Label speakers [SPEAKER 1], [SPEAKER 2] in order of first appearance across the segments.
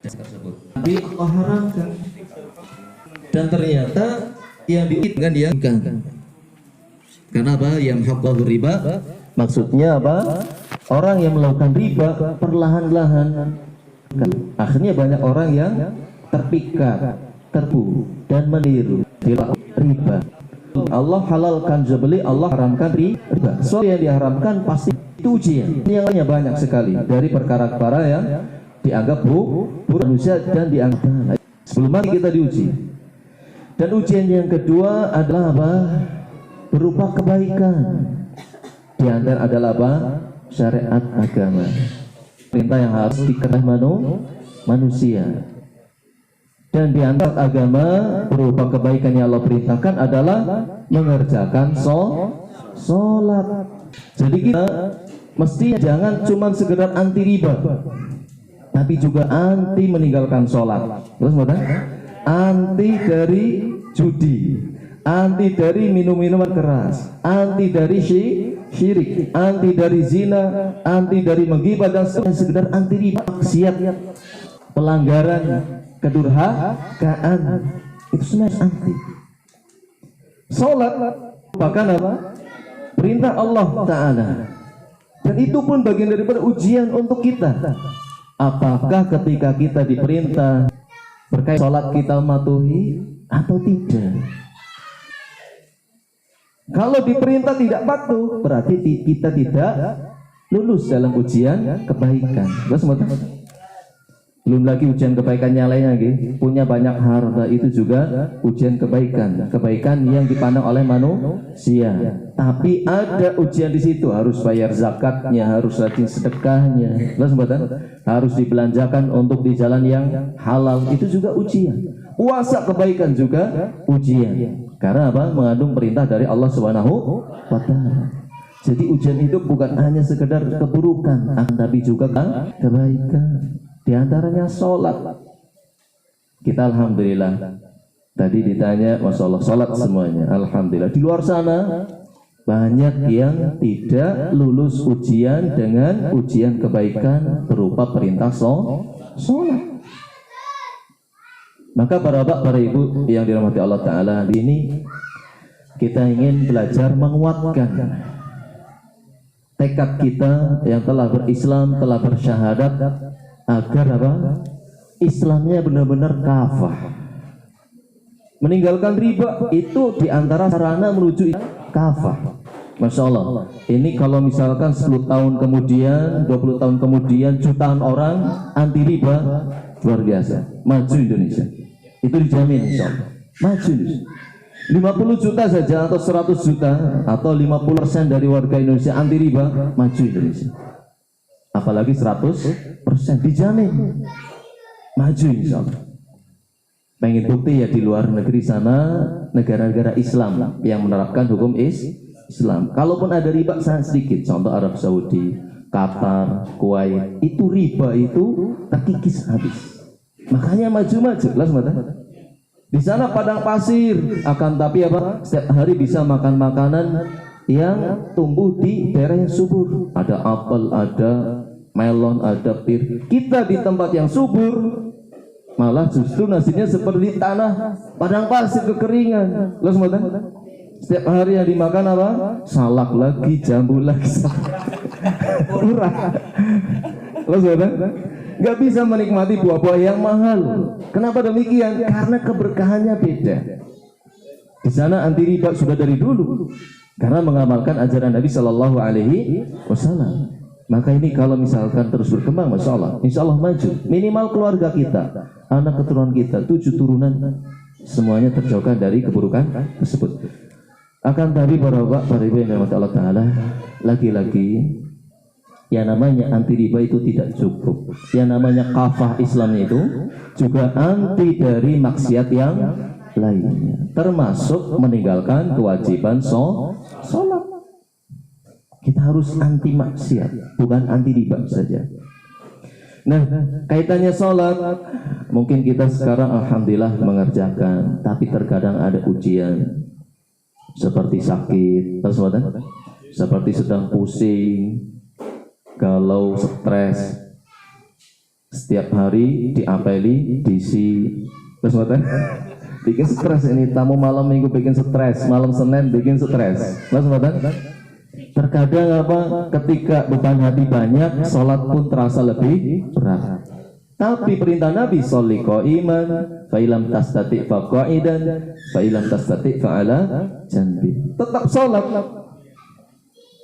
[SPEAKER 1] tersebut. Tapi Allah haramkan. Dan ternyata yang diinginkan dia bukan. Karena apa? Yang haqqul riba, maksudnya apa? Orang yang melakukan riba perlahan-lahan. Akhirnya banyak orang yang terpikat, tertipu dan meniru riba. Allah halalkan jual beli, Allah haramkan riba. Soal yang diharamkan pasti itu ujian. Yang lainnya banyak sekali dari perkara-perkara yang dianggap buruk manusia dan dianggap. Sebelum mati kita diuji. Dan ujian yang kedua adalah apa? Berupa kebaikan. Di antara adalah apa? Syariat agama. Perintah yang harus diketahui manusia. Dan di antara agama berupa kebaikan yang Allah perintahkan adalah mengerjakan sholat. Jadi kita mesti jangan cuma sekedar anti riba, tapi juga anti meninggalkan sholat. Terus anti dari judi, anti dari minum-minuman keras, anti dari syirik, anti dari zina, anti dari menggibah dan sekedar anti riba, maksiat, pelanggaran, kedurhakaan, itu semua anti. Sholat bahkan apa? Perintah Allah Ta'ala. Dan itu pun bagian daripada ujian untuk kita. Apakah ketika kita diperintah berkait sholat kita mematuhi atau tidak? Kalau diperintah tidak patuh, berarti kita tidak lulus dalam ujian kebaikan. Belum lagi ujian kebaikan yang lainnya lagi. Punya banyak harta itu juga ujian kebaikan. Kebaikan yang dipandang oleh manusia. Tapi ada ujian di situ, harus bayar zakatnya, harus rajin sedekahnya. Harus dibelanjakan untuk di jalan yang halal, itu juga ujian. Puasa kebaikan juga ujian. Karena apa? Mengandung perintah dari Allah Subhanahu wa Ta'ala. Jadi ujian itu bukan hanya sekedar keburukan, tapi juga kebaikan. Di antaranya sholat. Kita alhamdulillah. Tadi ditanya, masya Allah, sholat semuanya. Alhamdulillah. Di luar sana banyak yang tidak lulus ujian dengan ujian kebaikan berupa perintah sholat. Maka para bapak, para ibu yang dirahmati Allah Ta'ala, ini kita ingin belajar menguatkan tekad kita yang telah berislam, telah bersyahadat, agar apa? Islamnya benar-benar kafah. Meninggalkan riba itu diantara sarana menuju kafah. Masya Allah. Ini kalau misalkan 10 tahun kemudian, 20 tahun kemudian, jutaan orang anti riba, luar biasa. Maju Indonesia. Itu dijamin insya Allah. Maju Indonesia. 50 juta saja atau 100 juta atau 50% dari warga Indonesia anti riba, maju Indonesia. Apalagi 100% dijamin maju insya Allah. Pengen bukti ya, di luar negeri sana negara-negara Islam yang menerapkan hukum Islam, kalaupun ada riba sangat sedikit. Contoh Arab Saudi, Qatar, Kuwait, itu riba itu terkikis habis. Makanya maju-maju lah. Di sana padang pasir, akan tapi apa? Setiap hari bisa makan makanan yang tumbuh di daerah yang subur. Ada apel, ada melon, ada pir. Kita di tempat yang subur, malah justru nasinya seperti tanah padang pasir kekeringan. Setiap hari yang dimakan apa? Salak lagi, jambu lagi, murah. Nggak bisa menikmati buah-buah yang mahal. Kenapa demikian? Karena keberkahannya beda. Di sana anti riba sudah dari dulu, karena mengamalkan ajaran Nabi Shallallahu Alaihi Wasallam. Maka ini kalau misalkan terus berkembang, masya Allah, insya Allah maju. Minimal keluarga kita, anak keturunan kita, 7 turunan, semuanya terjauhkan dari keburukan tersebut. Akan tapi para bapak, para ibu yang dirahmati Allah Ta'ala, lagi-lagi yang namanya anti riba itu tidak cukup. Yang namanya kafah Islam itu juga anti dari maksiat yang lainnya, termasuk meninggalkan kewajiban sholat. Kita harus anti maksiat, bukan anti riba saja. Nah, kaitannya sholat, mungkin kita sekarang alhamdulillah mengerjakan, tapi terkadang ada ujian seperti sakit, seperti sedang pusing, galau, stres. Setiap hari diapeli, diisi, terus ngoten. Bikin stres ini, tamu malam minggu bikin stres, malam Senin bikin stres. Terus ngoten. Terkadang ketika beban hati banyak, sholat pun terasa lebih berat. Tapi perintah Nabi sholli qa'iman, fa ilam tastati' fa qa'idan, fa ilam tastati' fa ala janbi. Tetap sholat.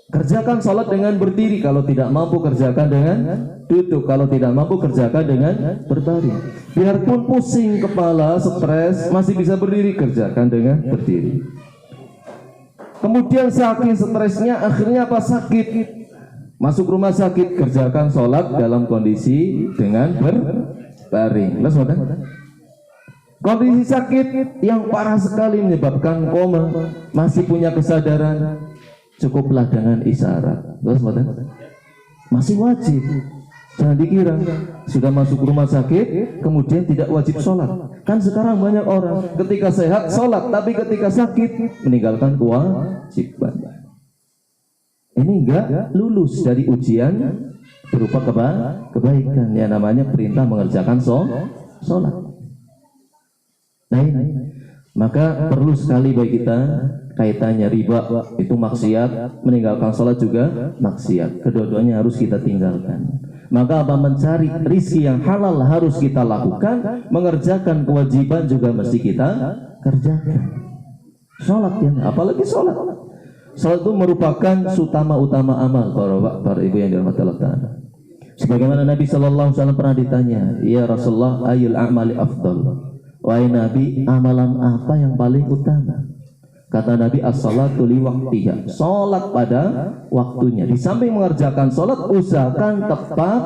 [SPEAKER 1] Kerjakan sholat dengan berdiri, kalau tidak mampu kerjakan dengan duduk, kalau tidak mampu kerjakan dengan berbaring. Biarpun pusing kepala, stres, masih bisa berdiri, kerjakan dengan berdiri. Kemudian saking stresnya, akhirnya sakit, masuk rumah sakit, kerjakan sholat dalam kondisi dengan berbaring. Kondisi sakit yang parah sekali menyebabkan koma, masih punya kesadaran, cukuplah dengan isyarat. Masih wajib. Jangan dikira sudah masuk rumah sakit kemudian tidak wajib sholat. Kan sekarang banyak orang ketika sehat sholat, tapi ketika sakit meninggalkan kewajiban. Ini enggak lulus dari ujian berupa kebaikan. Ya namanya perintah mengerjakan sholat. Nah ini, maka perlu sekali bagi kita kaitannya riba itu maksiat, meninggalkan sholat juga maksiat. Kedua-duanya harus kita tinggalkan. Maka mencari rizki yang halal harus kita lakukan, mengerjakan kewajiban juga mesti kita kerjakan. Sholat ya, apalagi sholat. Sholat itu merupakan utama amal para ibu yang dirahmati Allah Ta'ala. Sebagaimana Nabi Sallallahu Alaihi Wasallam pernah ditanya, ya Rasulullah, ayul a'mali afdal. Wahai Nabi, amalan apa yang paling utama? Kata Nabi, as-salatu li waqtiha, sholat pada waktunya. Di samping mengerjakan sholat, usahakan tepat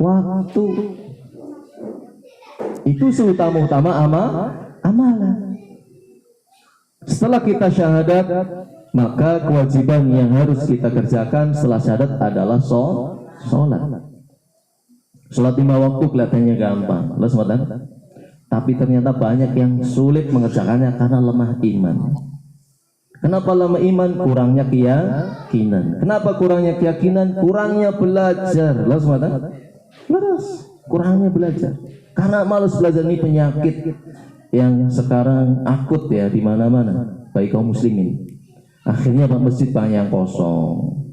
[SPEAKER 1] waktu. Itu seutama-utama amalan. Setelah kita syahadat, maka kewajiban yang harus kita kerjakan setelah syahadat adalah sholat. Sholat 5 waktu kelihatannya gampang, tapi ternyata banyak yang sulit mengerjakannya karena lemah iman. Kenapa lemah iman? Kurangnya keyakinan. Kenapa kurangnya keyakinan? Kurangnya belajar. Kurangnya belajar. Karena malas belajar ini penyakit yang sekarang akut ya di mana-mana bagi kaum muslimin. Akhirnya masjid banyak yang kosong.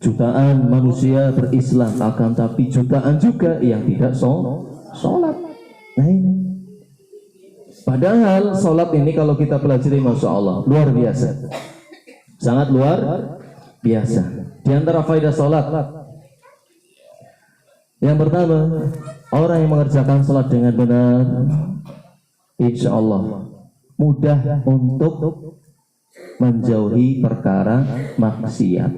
[SPEAKER 1] Jutaan manusia berislam, akan tapi jutaan juga yang tidak sholat. Nah ini. Padahal sholat ini kalau kita pelajari, masya Allah, luar biasa, sangat luar biasa. Di antara faedah sholat, yang pertama, orang yang mengerjakan sholat dengan benar, insya Allah mudah untuk menjauhi perkara maksiat,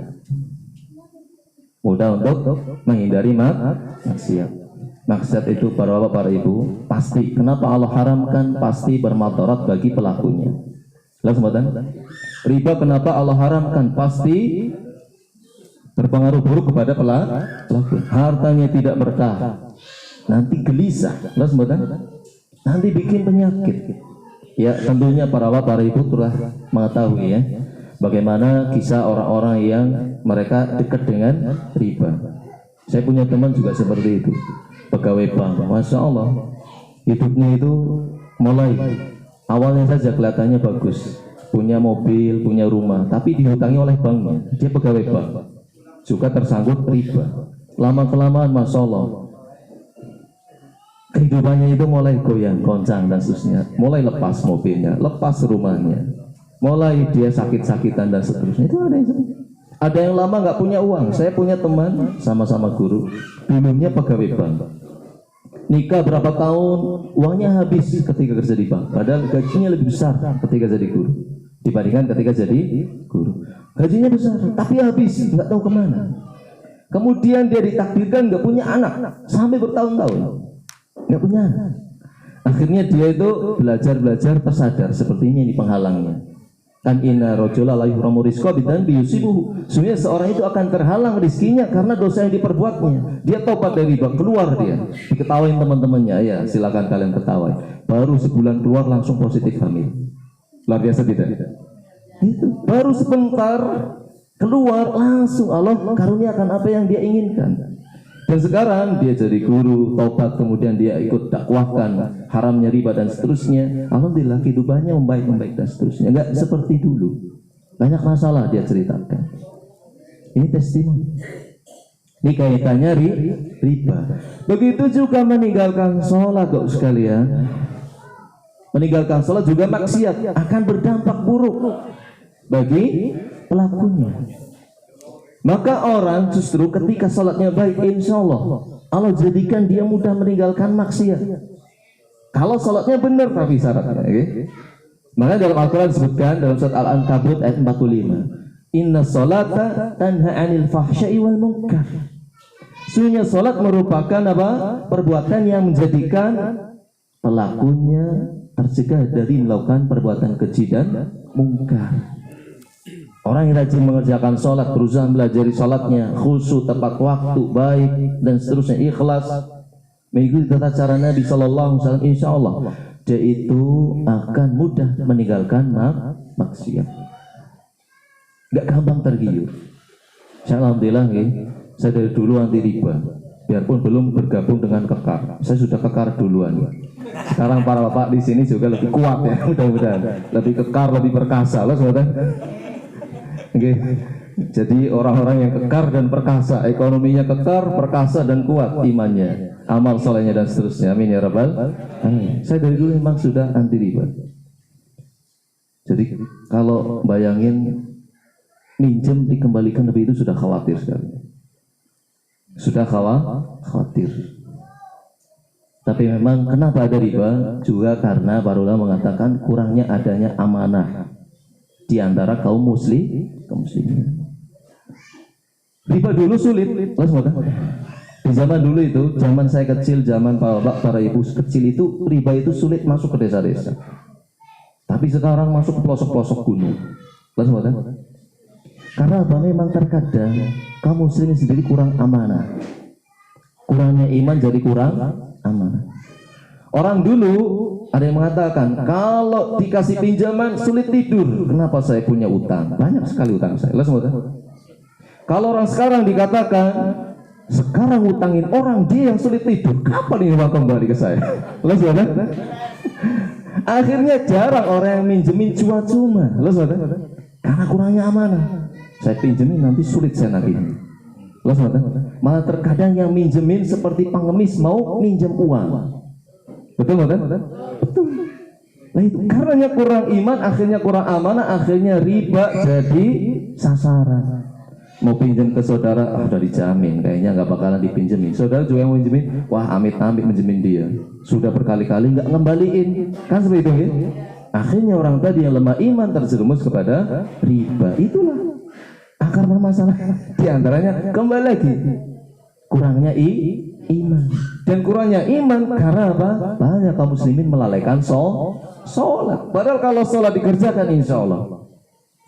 [SPEAKER 1] mudah untuk menghindari maksiat. Maksud itu para bapak, para ibu, pasti kenapa Allah haramkan, pasti bermadarat bagi pelakunya. Riba kenapa Allah haramkan, pasti berpengaruh buruk kepada pelaku. Hartanya tidak berkah, nanti gelisah, nanti bikin penyakit. Ya tentunya para bapak, para ibu telah mengetahui ya bagaimana kisah orang-orang yang mereka dekat dengan riba. Saya punya teman juga seperti itu, pegawai bank, masya Allah, hidupnya itu mulai awalnya saja kelihatannya bagus, punya mobil, punya rumah, tapi dihutangi oleh banknya. Dia pegawai bank, juga tersangkut riba. Lama kelamaan, masya Allah, kehidupannya itu mulai goyang, goncang dan seterusnya. Mulai lepas mobilnya, lepas rumahnya, mulai dia sakit-sakitan dan seterusnya. Itu ada yang lama nggak punya uang. Saya punya teman sama-sama guru, dulunya pegawai bank. Nikah berapa tahun, uangnya habis ketika kerja di bank. Padahal gajinya lebih besar ketika jadi guru dibandingkan ketika jadi guru. Gajinya besar, tapi habis, nggak tahu kemana. Kemudian dia ditakdirkan nggak punya anak sampai bertahun-tahun, nggak punya anak. Akhirnya dia itu belajar tersadar sepertinya ini penghalangnya. Kan inna rajula la yuhramu rizqa bidan biyusibuhu. Sebenarnya seorang itu akan terhalang rizkinya karena dosa yang diperbuatnya. Dia tobat dari riba, keluar dia. Diketawain teman-temannya, ya silakan kalian ketawain. Baru sebulan keluar langsung positif hamil. Luar biasa tidak? Itu baru sebentar keluar langsung Allah karuniakan apa yang dia inginkan. Dan sekarang dia jadi guru, tobat, kemudian dia ikut dakwahkan haramnya riba dan seterusnya. Alhamdulillah kehidupannya membaik dan seterusnya. Enggak seperti dulu. Banyak masalah dia ceritakan. Ini testimoni. Ini kaitannya riba. Begitu juga meninggalkan sholat, kok sekalian. Meninggalkan sholat juga maksiat, akan berdampak buruk bagi pelakunya. Maka orang justru ketika sholatnya baik, insya Allah Allah jadikan dia mudah meninggalkan maksiat. Kalau sholatnya benar tapi syaratnya, okay? Maka dalam Al-Quran disebutkan dalam surat Al-Ankabut ayat 45, Inna sholata tanha anil fahsya'i wal munkar. Sesungguhnya sholat merupakan apa? Perbuatan yang menjadikan pelakunya tercegah dari melakukan perbuatan keji dan mungkar. Orang yang rajin mengerjakan sholat, berusaha belajari sholatnya, khusyuk, tepat waktu, baik, dan seterusnya, ikhlas, mengikuti tata cara Nabi Sallallahu Alaihi Wasallam, insya Allah dia itu akan mudah meninggalkan maksiat. Gak gampang tergiur. Alhamdulillah, saya dari dulu anti riba, biarpun belum bergabung dengan Kekar. Saya sudah Kekar duluan. Sekarang para bapak di sini juga lebih kuat ya, mudah-mudahan, lebih kekar, lebih perkasa, loh saudara. Okay. Jadi orang-orang yang kekar dan perkasa, ekonominya kekar, perkasa dan kuat imannya, amal solehnya dan seterusnya. Amin ya rabbal alamin. Saya dari dulu memang sudah anti riba. Jadi kalau bayangin minjem dikembalikan lebih itu sudah khawatir sekali. Sudah khawatir. Tapi memang kenapa ada riba? Juga karena para ulama mengatakan kurangnya adanya amanah di antara kaum muslimin. Riba dulu sulit, di zaman dulu itu, zaman saya kecil, zaman para ibu kecil itu, riba itu sulit masuk ke desa-desa. Tapi sekarang masuk ke pelosok-pelosok gunung. Karena apa? Memang terkadang kaum muslimin sendiri kurang amanah. Kurangnya iman jadi kurang amanah. Orang dulu ada yang mengatakan kalau dikasih pinjaman sulit tidur. Kenapa? Saya punya utang, banyak sekali utang saya. Kalau orang sekarang dikatakan sekarang utangin orang, dia yang sulit tidur, kapan ini uang kembali ke saya? Akhirnya jarang orang yang minjemin cuma-cuma, karena kurangnya amanah. Saya pinjemin nanti sulit saya nagih. Malah terkadang yang minjemin seperti pengemis mau minjem uang. Betul, betul. Nah itu karenanya kurang iman, akhirnya kurang amanah, akhirnya riba jadi sasaran. Mau pinjam ke saudara, udah dijamin, kayaknya nggak bakalan dipinjemin. Saudara juga yang mau pinjemin, wah amit-amit minjemin dia. Sudah berkali-kali nggak ngembaliin, kan seperti itu ya? Akhirnya orang tadi yang lemah iman terjerumus kepada riba. Itulah akar permasalahan. Di antaranya kembali lagi kurangnya iman. Dan kurangnya iman karena apa? Banyak kaum muslimin melalaikan sholat. Padahal kalau sholat dikerjakan insya Allah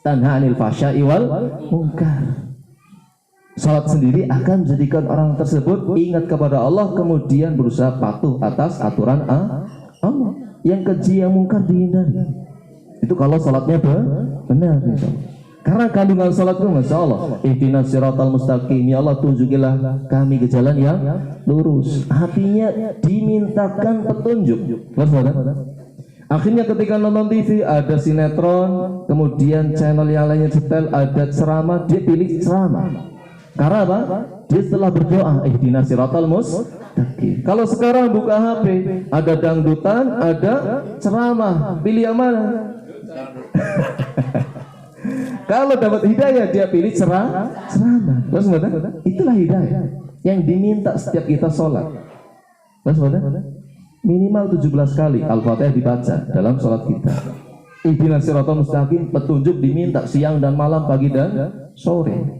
[SPEAKER 1] tanha anil fahsya'i wal munkar. Sholat sendiri akan menjadikan orang tersebut ingat kepada Allah, kemudian berusaha patuh atas aturan Allah. Yang keji, yang mungkar dihindari. Itu kalau sholatnya benar insya Allah. Karena kandungan sholat itu masya Allah, ihdinas siratal mustaqim, ya Allah tunjukilah kami ke jalan yang lurus. Hatinya dimintakan petunjuk. Akhirnya ketika nonton TV ada sinetron, kemudian channel yang lainnya detail ada ceramah, dia pilih ceramah. Karena apa? Dia setelah berdoa ihdinas siratal mustaqim. Kalau sekarang buka HP, ada dangdutan, ada ceramah, pilih yang mana? Kalau dapat hidayah dia pilih ceramah. Itulah hidayah yang diminta setiap kita sholat. Minimal 17 kali Al-Fatihah dibaca dalam sholat kita. Ihdinas siratal mustaqim, petunjuk diminta siang dan malam, pagi dan sore.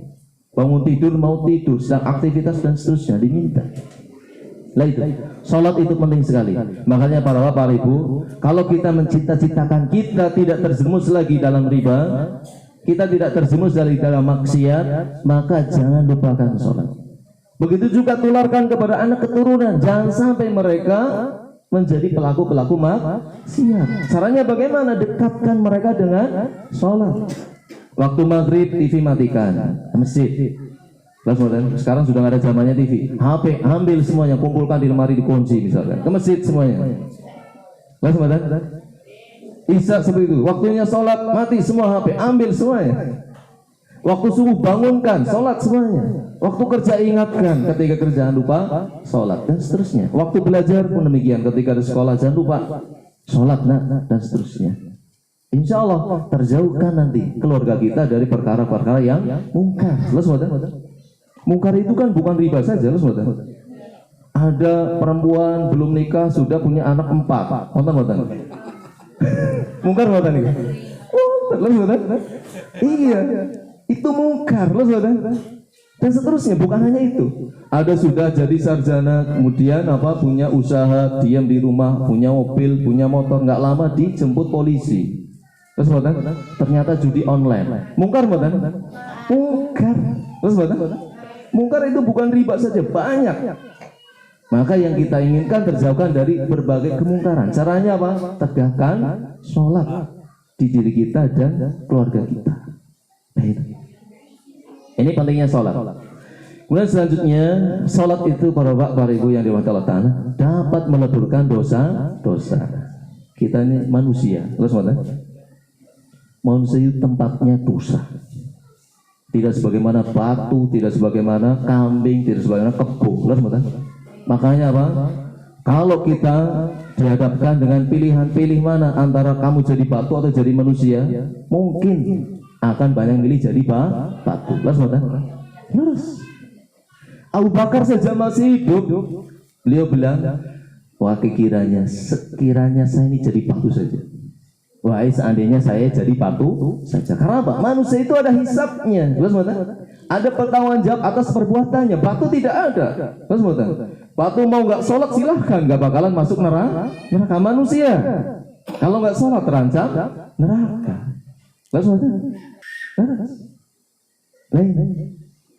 [SPEAKER 1] Bangun tidur, mau tidur, sedang aktivitas dan seterusnya diminta. Lah itu, sholat itu penting sekali. Makanya para bapak, para ibu, kalau kita mencita-citakan kita tidak terjerumus lagi dalam riba, kita tidak terjerumus dari dalam maksiat, maka jangan lupakan sholat. Begitu juga tularkan kepada anak keturunan, jangan sampai mereka menjadi pelaku-pelaku maksiat. Caranya bagaimana? Dekatkan mereka dengan sholat. Waktu maghrib TV matikan, masjid. Sekarang sudah nggak ada zamannya TV. HP ambil semuanya, kumpulkan di lemari, dikunci misalkan. Ke masjid semuanya. Isya seperti itu. Waktunya sholat, mati semua HP, ambil semuanya. Waktu subuh bangunkan, sholat semuanya. Waktu kerja ingatkan, ketika kerjaan lupa, sholat dan seterusnya. Waktu belajar pun demikian, ketika di sekolah jangan lupa sholat dan seterusnya. Insya Allah terjauhkan nanti keluarga kita dari perkara-perkara yang mungkar. Mungkar itu kan bukan riba saja, ada perempuan belum nikah sudah punya anak 4. Mungkar nih. Iya, itu mungkar, dan seterusnya. Bukan hanya itu, ada sudah jadi sarjana, kemudian punya usaha, diam di rumah, punya mobil, punya motor, nggak lama dijemput polisi. Ternyata judi online. Mungkar, mungkar. Mungkar itu bukan riba saja, banyak. Maka yang kita inginkan terjauhkan dari berbagai kemungkaran. Caranya apa? Tegakkan sholat di diri kita dan keluarga kita. Ini pentingnya sholat. Kemudian selanjutnya, sholat itu para bapak, para ibu yang dirahmati Allah Ta'ala, dapat meleburkan dosa-dosa. Kita ini manusia. Manusia itu tempatnya dosa. Tidak sebagaimana batu, tidak sebagaimana kambing, tidak sebagaimana kebo. Makanya apa? Kalau kita dihadapkan dengan pilihan-pilih mana antara kamu jadi batu atau jadi manusia, mungkin akan banyak milih jadi batu. Abu Bakar saja masih hidup, beliau bilang, wah sekiranya saya ini jadi batu saja. Wah, seandainya saya jadi batu saja. Karena apa? Manusia itu ada hisabnya. Ada pertanggungjawaban atas perbuatannya. Batu tidak ada. Batu mau nggak sholat silahkan, nggak bakalan masuk neraka. Manusia kalau nggak sholat terancam neraka.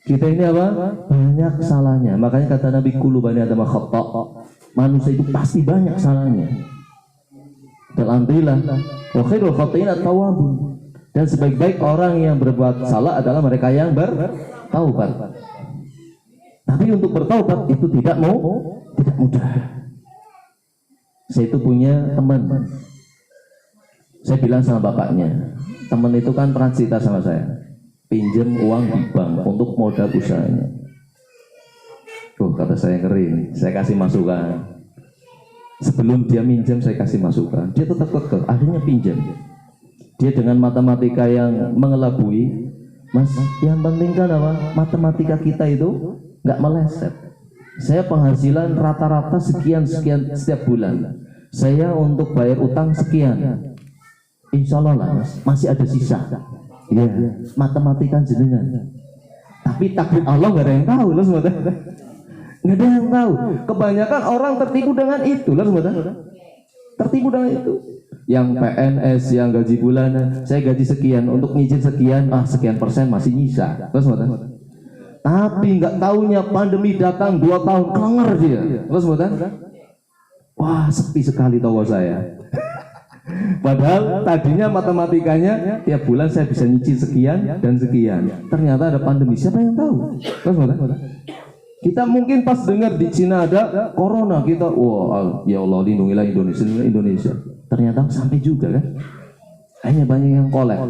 [SPEAKER 1] Kita ini apa? Banyak salahnya. Makanya kata Nabi, kullu bani Adam khata'. Manusia itu pasti banyak salahnya. Dan alhamdulillah, wa khairul khata'in at-tawwabun. Dan sebaik-baik orang yang berbuat salah adalah mereka yang bertaubat. Tapi untuk bertaubat itu tidak mudah. Saya itu punya teman. Saya bilang sama bapaknya, teman itu kan pernah cerita sama saya, pinjam uang di bank untuk modal usahanya. Kata saya ngeri, saya kasih masukan. Sebelum dia minjam saya kasih masukan, dia tetap kekeh, akhirnya pinjam. Dia dengan matematika yang mengelabui, Mas, yang penting kan apa? Matematika kita itu nggak meleset. Saya penghasilan rata-rata sekian setiap bulan. Saya untuk bayar utang sekian. Insya Allah lah, masih ada sisa. Ya, matematika jenengan. Tapi takdir Allah nggak ada yang tahu, loh semua. Nggak ada yang tahu. Kebanyakan orang tertipu dengan itu, loh semua. Tertipu dengan itu. Yang PNS, yang gaji bulanan, saya gaji sekian, untuk nyicil sekian, sekian persen masih nyisa. Loh semua. Tapi nggak taunya pandemi datang 2 tahun, kelenger dia. Loh semua. Wah, sepi sekali toko saya. Padahal tadinya matematikanya tiap bulan saya bisa nyicil sekian dan sekian. Ternyata ada pandemi, siapa yang tahu? Kita mungkin pas dengar di Cina ada corona, kita wah ya Allah lindungilah Indonesia. Ternyata sampai juga kan. Hanya banyak yang kolek.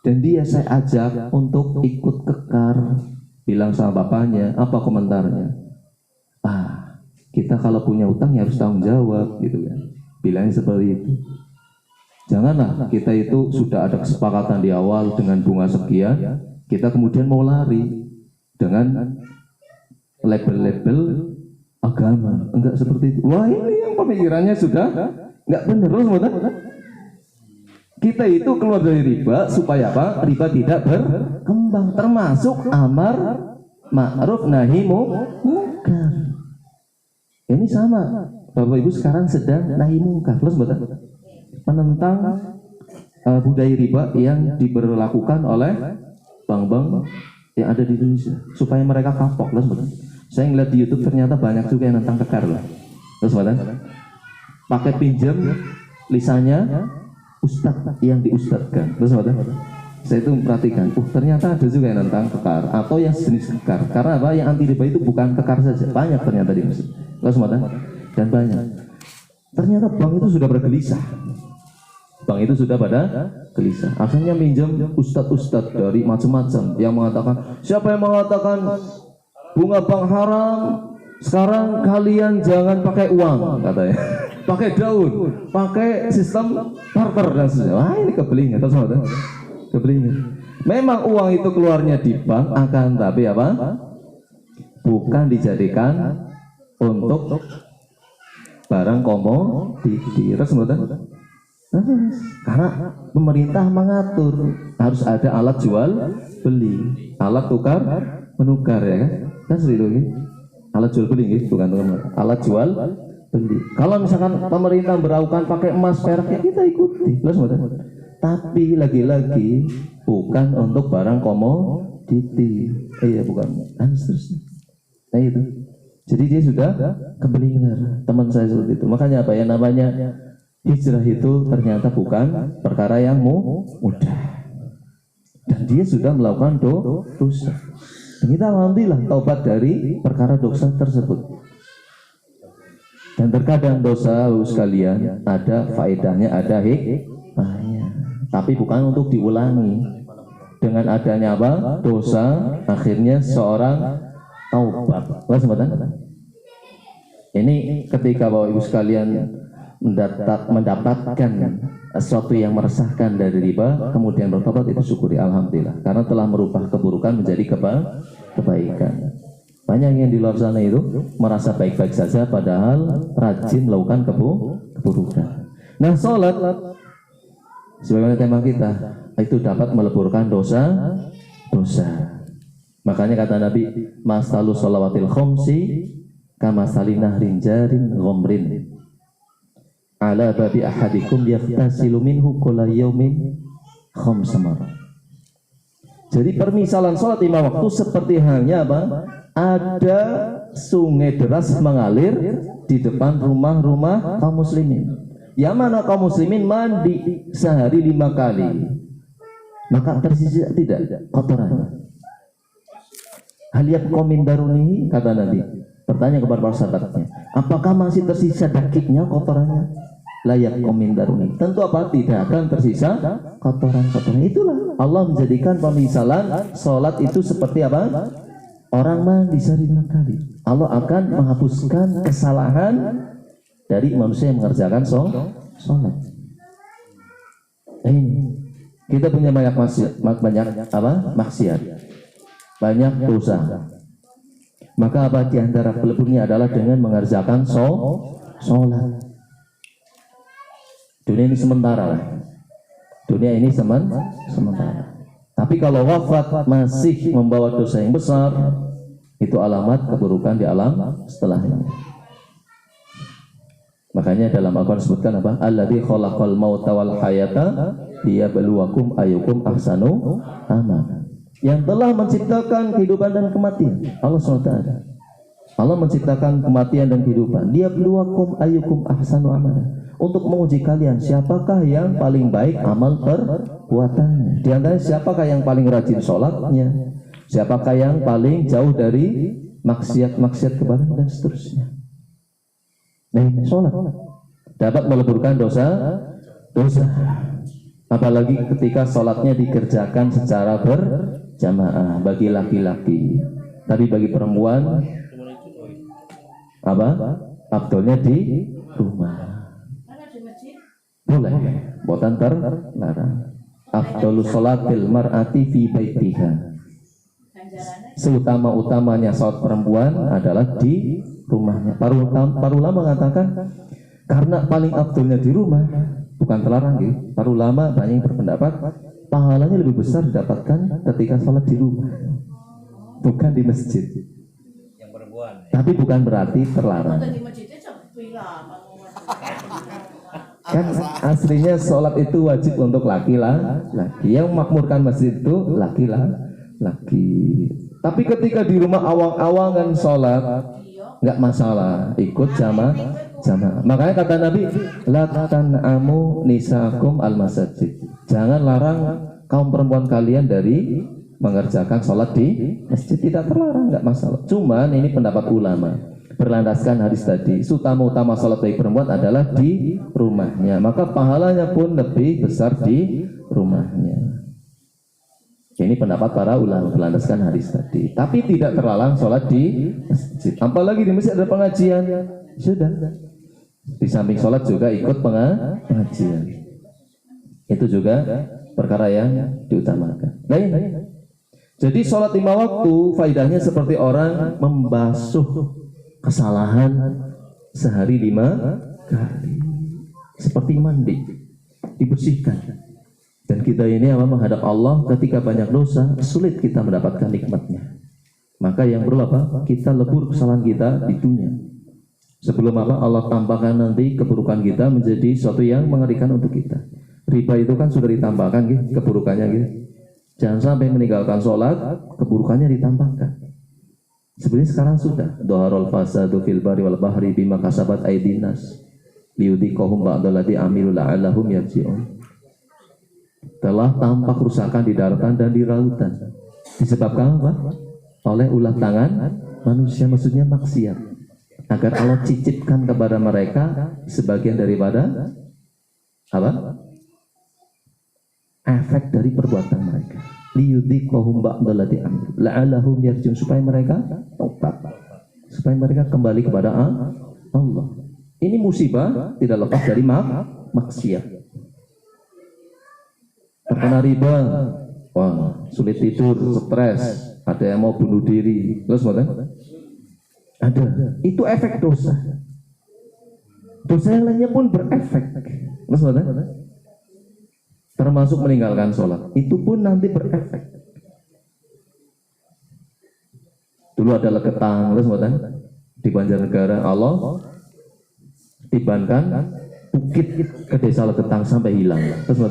[SPEAKER 1] Dan dia saya ajak untuk ikut kekar. Bilang sama bapaknya, apa komentarnya? Kita kalau punya utang ya harus tanggung jawab gitu kan. Bilangnya seperti itu. Janganlah kita itu sudah ada kesepakatan di awal dengan bunga sekian, kita kemudian mau lari dengan label-label agama. Enggak seperti itu. Wah, ini yang pemikirannya sudah enggak benar loh. Kita itu keluar dari riba supaya apa? Riba tidak berkembang, termasuk amar ma'ruf nahi munkar. Ini sama. Bapak Ibu sekarang sedang nahi munkar. Terus menentang budaya riba yang diberlakukan oleh bank-bank yang ada di Indonesia supaya mereka kapok. Saya ngeliat di YouTube ternyata banyak juga yang nentang kekar lah. Terus pakai pinjam lisannya ustadz yang diustadkan. Terus Saya itu perhatikan, ternyata ada juga yang tentang kekar atau yang jenis kekar. Karena apa? Yang anti riba itu bukan kekar saja, banyak ternyata di masjid. Enggak semua dan banyak. Ternyata bank itu sudah bergelisah. Bank itu sudah pada gelisah. Akhirnya minjem ustadz-ustadz dari macam-macam yang mengatakan, siapa yang mengatakan bunga bank haram? Sekarang kalian jangan pakai uang, katanya. Pakai daun, pakai sistem barter dan sebagainya. Wah, ini kebelingan, tahu semua kebelingan. Memang uang itu keluarnya di bank, akan tapi apa? Bukan dijadikan untuk barang komoditi. Terus karena pemerintah mengatur harus ada alat jual beli, alat tukar menukar, ya kan? Kan seperti itu, kan? Alat jual beli, bukan alat jual beli. Kalau misalkan pemerintah beraukan pakai emas perak, ya kita ikuti. Tapi lagi-lagi bukan untuk barang komoditi. Iya, bukan. Dan seterusnya. Nah itu. Jadi dia sudah kebelingan, teman saya seperti itu. Makanya apa ya namanya hijrah itu ternyata bukan perkara yang mudah. Dan dia sudah melakukan dosa. Dan kita alhamdulillah taubat dari perkara dosa tersebut. Dan terkadang dosa sekalian ada faedahnya, ada hikmahnya. Tapi bukan untuk diulangi. Dengan adanya apa? Dosa, akhirnya seorang taubat. Ini ketika Bapak Ibu sekalian mendapatkan sesuatu yang meresahkan dari riba, kemudian bertobat, itu syukuri alhamdulillah, karena telah merubah keburukan menjadi kebaikan. Banyak yang di luar sana itu merasa baik-baik saja padahal rajin melakukan keburukan. Nah, sholat sebagaimana tema kita itu dapat meleburkan dosa. Makanya kata Nabi, masalu sholawatil khomsi kama salinah rinjarin gomrin ala babi ahadikum yaftasilu minhu kulla yaumin khamsamar. Jadi permisalan sholat 5 waktu seperti halnya apa? Ada sungai deras mengalir di depan rumah-rumah kaum muslimin. Yang mana kaum muslimin mandi sehari 5 kali, maka tersisa tidak kotorannya. Haliyat komin daruni, kata Nabi. Bertanya kepada para sahabatnya, apakah masih tersisa dakiknya, kotorannya? Layak komin daruni. Tentu apa? Tidak akan tersisa kotoran-kotoran. Itulah Allah menjadikan pemisalan sholat itu seperti apa? Orang mandi sehari 5 kali. Allah akan menghapuskan kesalahan dari manusia yang mengerjakan sholat. Ini kita punya banyak maksiat, banyak dosa. Maka apa di antara peleburnya adalah dengan mengerjakan sholat. Dunia ini sementara. Dunia ini sementara. Tapi kalau wafat masih membawa dosa yang besar, itu alamat keburukan di alam setelahnya. Makanya dalam Al-Quran disebutkan apa? Alladzi khalaqal mauta wal hayata liyabluwakum ayyukum ahsanu amala. Yang telah menciptakan kehidupan dan kematian, Allah SWT. Allah menciptakan kematian dan kehidupan. Liyabluwakum ayyukum ahsanu amala. Untuk menguji kalian siapakah yang paling baik amal perbuatannya. Di antara siapakah yang paling rajin sholatnya, siapakah yang paling jauh dari maksiat-maksiat kepada dan seterusnya. Nah, sholat dapat meleburkan dosa. Apalagi ketika sholatnya dikerjakan secara berjamaah bagi laki-laki. Tapi bagi perempuan apa? Abdulnya di rumah. Boleh, buatan terlarang. Afdalus sholatil mar'ati fi baitiha. Seutama-utamanya sholat perempuan adalah di rumahnya. Para ulama mengatakan karena paling afdalnya di rumah, bukan terlarang gitu. Para ulama banyak yang berpendapat pahalanya lebih besar didapatkan ketika sholat di rumah, bukan di masjid. Yang perempuan. Tapi bukan berarti terlarang. Kan aslinya sholat itu wajib untuk laki-laki. Yang memakmurkan masjid itu laki-laki. Tapi ketika di rumah awang-awangan sholat nggak masalah, ikut jamaah. Makanya kata Nabi, la tan'amu nisakum al masjid. Jangan larang kaum perempuan kalian dari mengerjakan sholat di masjid, tidak terlarang, nggak masalah. Cuman ini pendapat ulama berlandaskan hadis tadi, utama sholat bagi perempuan adalah di rumahnya, maka pahalanya pun lebih besar di rumahnya. Ini pendapat para ulama berlandaskan hadis tadi. Tapi tidak terlarang sholat di masjid. Apalagi di masjid ada pengajian, sudah. Di samping sholat juga ikut pengajian. Itu juga perkara yang diutamakan. Baik. Jadi sholat 5 waktu faidahnya seperti orang membasuh kesalahan sehari 5 kali. Seperti mandi, dibersihkan. Dan kita ini menghadap Allah ketika banyak dosa, sulit kita mendapatkan nikmatnya. Maka yang perlu apa? Kita lebur kesalahan kita di dunia. Sebelum Allah tampakkan nanti keburukan kita menjadi sesuatu yang mengerikan untuk kita. Riba itu kan sudah ditampakkan gitu, keburukannya gitu. Jangan sampai meninggalkan sholat, keburukannya ditampakkan. Sebenarnya sekarang sudah. Dhaharul fasadu fil bari wal bahri bima kasabat aidinas liyudhiqahum ba'dallati amilu la'allahum yarji'un. Telah tampak kerusakan di daratan dan di lautan. Disebabkan apa? Oleh ulah tangan manusia, maksudnya maksiat. Agar Allah cicipkan kepada mereka sebagian daripada apa? Efek dari perbuatan mereka. Liyudhiqahum ba'dallati amilu la'allahum yarji'un, supaya mereka tobat, supaya mereka kembali kepada Allah. Ini musibah tidak lepas dari maksiat. Terkena riba, wah, sulit tidur, stres, ada yang mau bunuh diri, terus ada. Itu efek dosa. Dosa yang lainnya pun berefek, terus termasuk meninggalkan sholat, itu pun nanti berefek. Dulu ada leketang, terus di Banjarnegara, Allah tibankan bukit ke desa Leketang sampai hilang, terus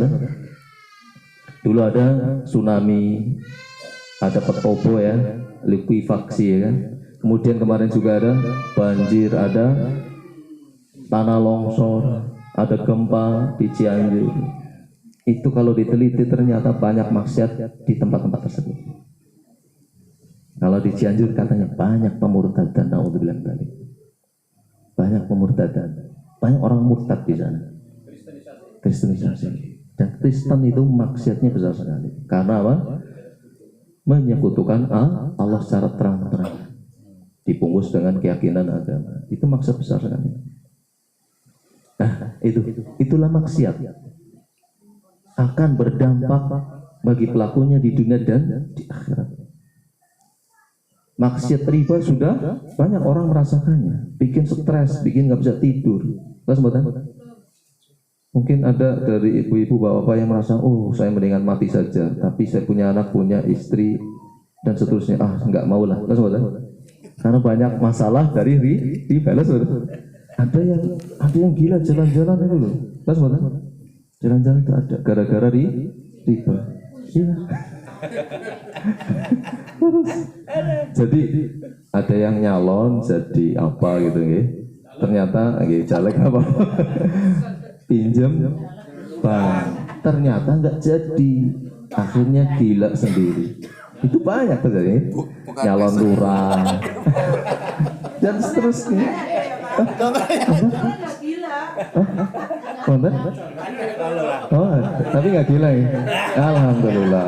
[SPEAKER 1] dulu ada tsunami, ada petobo ya, likuifaksi ya kan. Kemudian kemarin juga ada banjir, ada tanah longsor, ada gempa di Cianjur. Itu kalau diteliti ternyata banyak maksiat di tempat-tempat tersebut. Kalau di Cianjur katanya banyak pemurtadan, naudzubillah min dzalik. Banyak pemurtadan, banyak orang murtad di sana. Kristenisasi. Dan Kristen itu maksiatnya besar sekali. Karena apa? Menyekutukan Allah secara terang-terangan, dibungkus dengan keyakinan agama. Itu maksud besar sekali. Nah, itulah maksiat. Akan berdampak bagi pelakunya di dunia dan di akhirat. Maksiat riba sudah banyak orang merasakannya, bikin stres, bikin nggak bisa tidur. Mungkin ada dari ibu-ibu bapak-bapak yang merasa, oh saya mendingan mati saja, tapi saya punya anak, punya istri dan seterusnya, nggak mau lah. Karena banyak masalah dari riba. Ada yang gila jalan-jalan itu loh. Jalan-jalan itu ada gara-gara riba. Iya. Jadi ada yang nyalon jadi apa gitu nggih. Ternyata caleg apa? Pinjam bank, ternyata nggak jadi, akhirnya gila sendiri. Itu banyak terjadi, nyalon lurah dan seterusnya. Oh, tapi nggak gila ya? Alhamdulillah.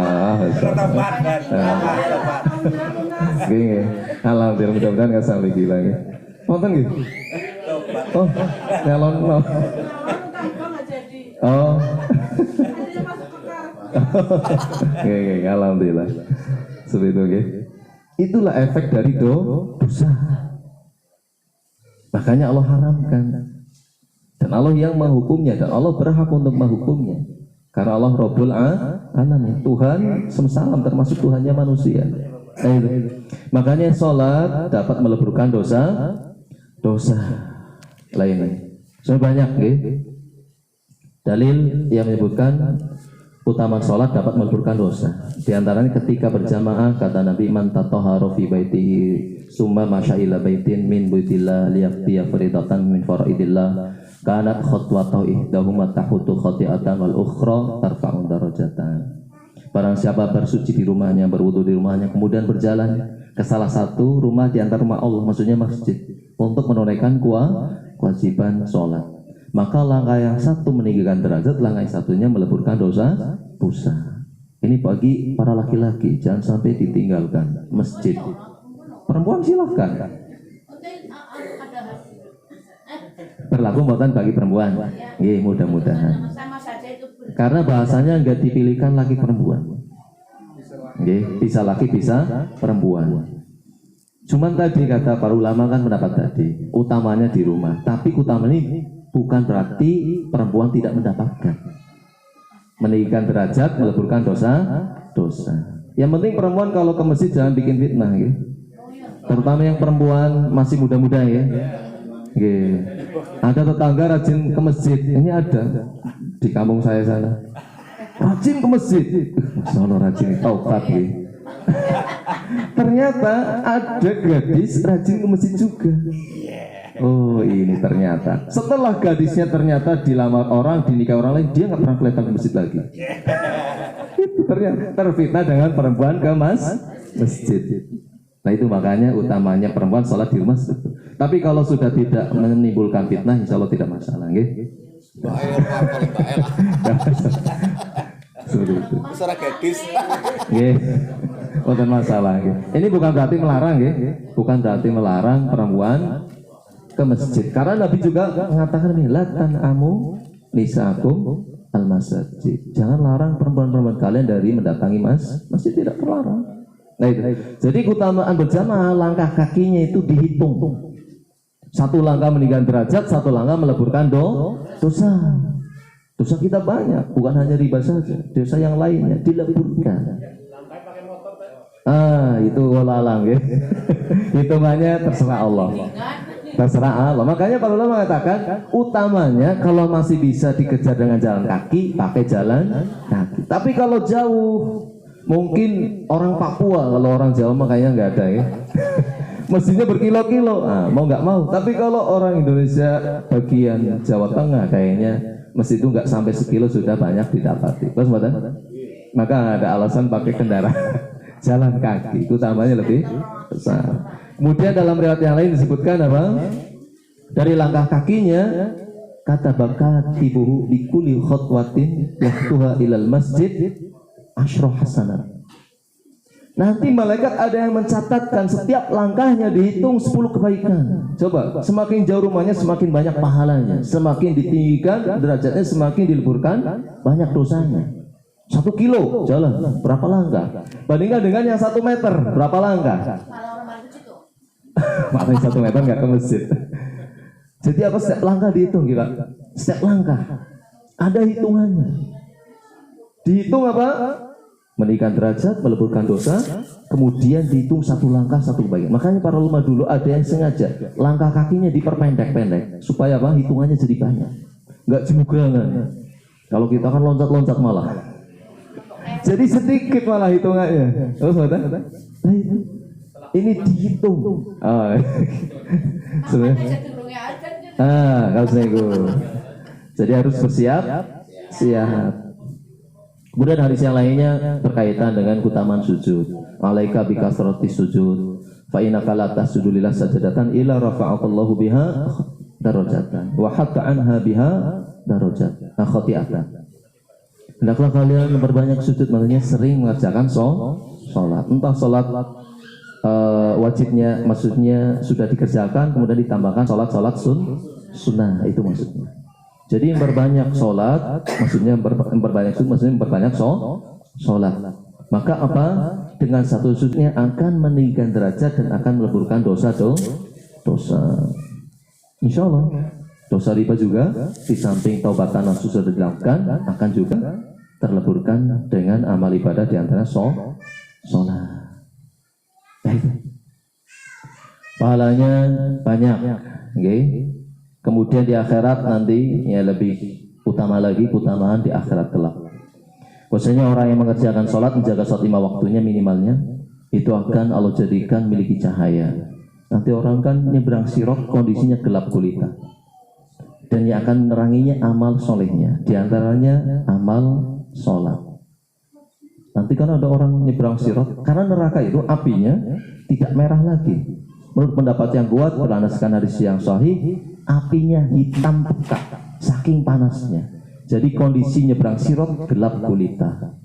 [SPEAKER 1] Gini, alhamdulillah, mudah-mudahan nggak sampai gila ya. Nonton gitu? Oh, nyalon no. Oh, oke, alhamdulillah. Seperti itu, okay. Itulah efek dari dosa. Makanya Allah haramkan. Dan Allah yang menghukumnya, dan Allah berhak untuk menghukumnya. Karena Allah Rabbul Alamin, Tuhan semesta alam, termasuk Tuhannya manusia. Makanya sholat dapat meleburkan dosa lainnya. So banyak, okay. Dalil yang menyebutkan utamaan sholat dapat meleburkan dosa. Di antaranya ketika berjamaah, kata Nabi, man tatahhara fi baitihi summa masya ila baitin min baitillah liyaqtiya faridatan min faraidillah kanat khutwatu ihdahuma tahutu khati'atan wal ukhra tarfa'u darajatan. Barang siapa bersuci di rumahnya, berwudu di rumahnya, kemudian berjalan ke salah satu rumah di antara rumah Allah, maksudnya masjid, untuk menunaikan kewajiban sholat, maka langkah yang satu meninggikan derajat, langkah yang satunya meleburkan dosa. Ini bagi para laki-laki, jangan sampai ditinggalkan masjid. Perempuan silahkan. Berlaku mboten bagi perempuan. Mudah-mudahan. Karena bahasanya enggak dipilihkan laki perempuan. Bisa laki bisa perempuan. Cuman tadi kata para ulama kan pendapat tadi, utamanya di rumah. Tapi utama ini bukan berarti perempuan tidak mendapatkan. Meninggikan derajat, meleburkan dosa. Yang penting perempuan kalau ke masjid jangan bikin fitnah, gitu. Terutama yang perempuan masih muda-muda ya. Ada tetangga rajin ke masjid, ini ada di kampung saya sana. Rajin ke masjid, sono rajin taubat ya. Ternyata ada gadis rajin ke masjid juga. Oh ini ternyata setelah gadisnya ternyata dilamar orang, dinikah orang lain, dia nggak pernah kelihatan ke masjid lagi. Itu ternyata terfitnah dengan perempuan ke masjid. Nah itu makanya utamanya perempuan sholat di rumah. Tapi kalau sudah tidak menimbulkan fitnah, insya Allah tidak masalah.
[SPEAKER 2] Suara gadis.
[SPEAKER 1] Bukan masalah. Ini bukan berarti melarang, bukan berarti melarang perempuan ke masjid. Karena Nabi juga mengatakan nih, latan amu nisakum al masjid. Jangan larang perempuan-perempuan kalian dari mendatangi masjid, tidak terlarang. Nah itu. Jadi keutamaan berjamaah, langkah kakinya itu dihitung. Satu langkah meninggikan derajat, satu langkah meleburkan dosa. Dosa kita banyak, bukan hanya riba saja, dosa yang lainnya dileburkan. Itu walalang ya. Hitungannya terserah Allah. Terserah Allah. Makanya para ulama mengatakan utamanya kalau masih bisa dikejar dengan jalan kaki, pakai jalan kaki. Tapi kalau jauh, mungkin orang Papua, kalau orang Jawa makanya nggak ada ya. Mestinya berkilo-kilo, mau nggak mau. Tapi kalau orang Indonesia bagian Jawa Tengah kayaknya mesti itu nggak sampai sekilo sudah banyak didapati. Terus maka ada alasan pakai kendaraan jalan kaki, itu tambahnya lebih besar. Kemudian dalam riwayat yang lain disebutkan apa? Dari langkah kakinya kata bakatibuhu bikuli khotwatin yaktuha ilal masjid asyroh hasanah. Nanti malaikat ada yang mencatatkan setiap langkahnya dihitung 10 kebaikan. Coba, semakin jauh rumahnya semakin banyak pahalanya, semakin ditinggikan derajatnya semakin dileburkan banyak dosanya. 1 kilo jalan berapa langkah? Bandingkan dengan yang 1 meter berapa langkah? Makanya 1 meter nggak ke masjid. Jadi apa setiap langkah dihitung kira? Setiap langkah ada hitungannya. Dihitung apa? Meninggikan derajat, meleburkan dosa, kemudian dihitung 1 langkah 1 kebaikan. Makanya para ulama dulu ada yang sengaja langkah kakinya diperpendek-pendek supaya apa? Hitungannya jadi banyak, nggak jemugrangan. Kalau kita kan loncat-loncat malah, jadi sedikit malah hitungannya. Terus ini dihitung. Kalau jadi harus bersiap. Kemudian hadis yang lainnya berkaitan dengan keutamaan sujud. Alaika bikasrati sujud. Fa innaka la tasjudu lillah sajadatan illa rafa'akallahu biha darajatan wa hatta anha biha darajatan. Khati'atan. Hendaklah kalian memperbanyak sujud, maksudnya sering mengerjakan sholat. Entah sholat wajibnya, maksudnya sudah dikerjakan, kemudian ditambahkan sholat sunnah, itu maksudnya. Jadi memperbanyak sholat, maksudnya memperbanyak sujud, maksudnya memperbanyak sholat. Maka apa? Dengan satu sujudnya akan meninggikan derajat dan akan meleburkan dosa. Insya Allah. Dosa riba juga di samping taubatan nafsu sudah dilakukan, akan juga terleburkan dengan amal ibadah di antara sholat. Pahalanya banyak, okay? Kemudian di akhirat nanti ya lebih utama lagi, keutamaan di akhirat kelak. Maksudnya orang yang mengerjakan sholat, menjaga sholat 5 waktunya minimalnya, itu akan Allah jadikan miliki cahaya. Nanti orang kan nyebrang sirot kondisinya gelap gulita, dan yang akan meneranginya amal solehnya, diantaranya amal sholat. Nanti kan ada orang nyebrang sirat, karena neraka itu apinya tidak merah lagi. Menurut pendapat yang kuat berdasarkan hadis yang sahih, apinya hitam pekat saking panasnya. Jadi kondisi nyebrang sirat gelap gulita.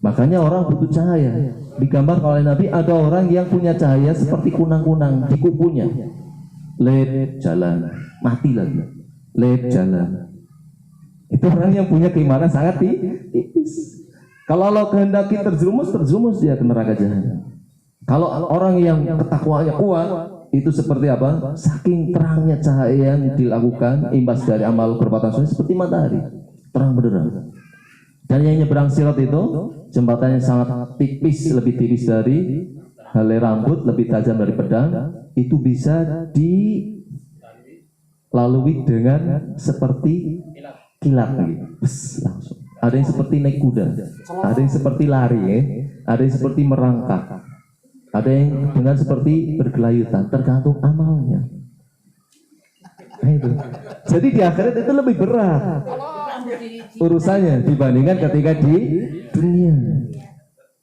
[SPEAKER 1] Makanya orang butuh cahaya. Digambar oleh Nabi ada orang yang punya cahaya seperti kunang-kunang di kukunya. Led jalan, mati lagi. Led jalan. Itu orang yang punya keimanan sangat tipis. Kalau Allah kehendaki terjerumus dia ke neraka jahanam. Kalau orang yang ketakwaannya kuat, itu seperti apa? Saking terangnya cahaya yang dilakukan, imbas dari amal perbuatan soleh seperti matahari, terang benderang. Dan yang nyeberang sirat itu jembatannya sangat tipis, lebih tipis dari helai rambut, lebih tajam dari pedang. Itu bisa dilalui dengan seperti kilat gitu, langsung. Ada yang seperti naik kuda, ada yang seperti lari, ada yang seperti merangkak, ada yang dengan seperti bergelayutan, tergantung amalnya. Nah, itu. Jadi di akhirat itu lebih berat urusannya dibandingkan ketika di dunia.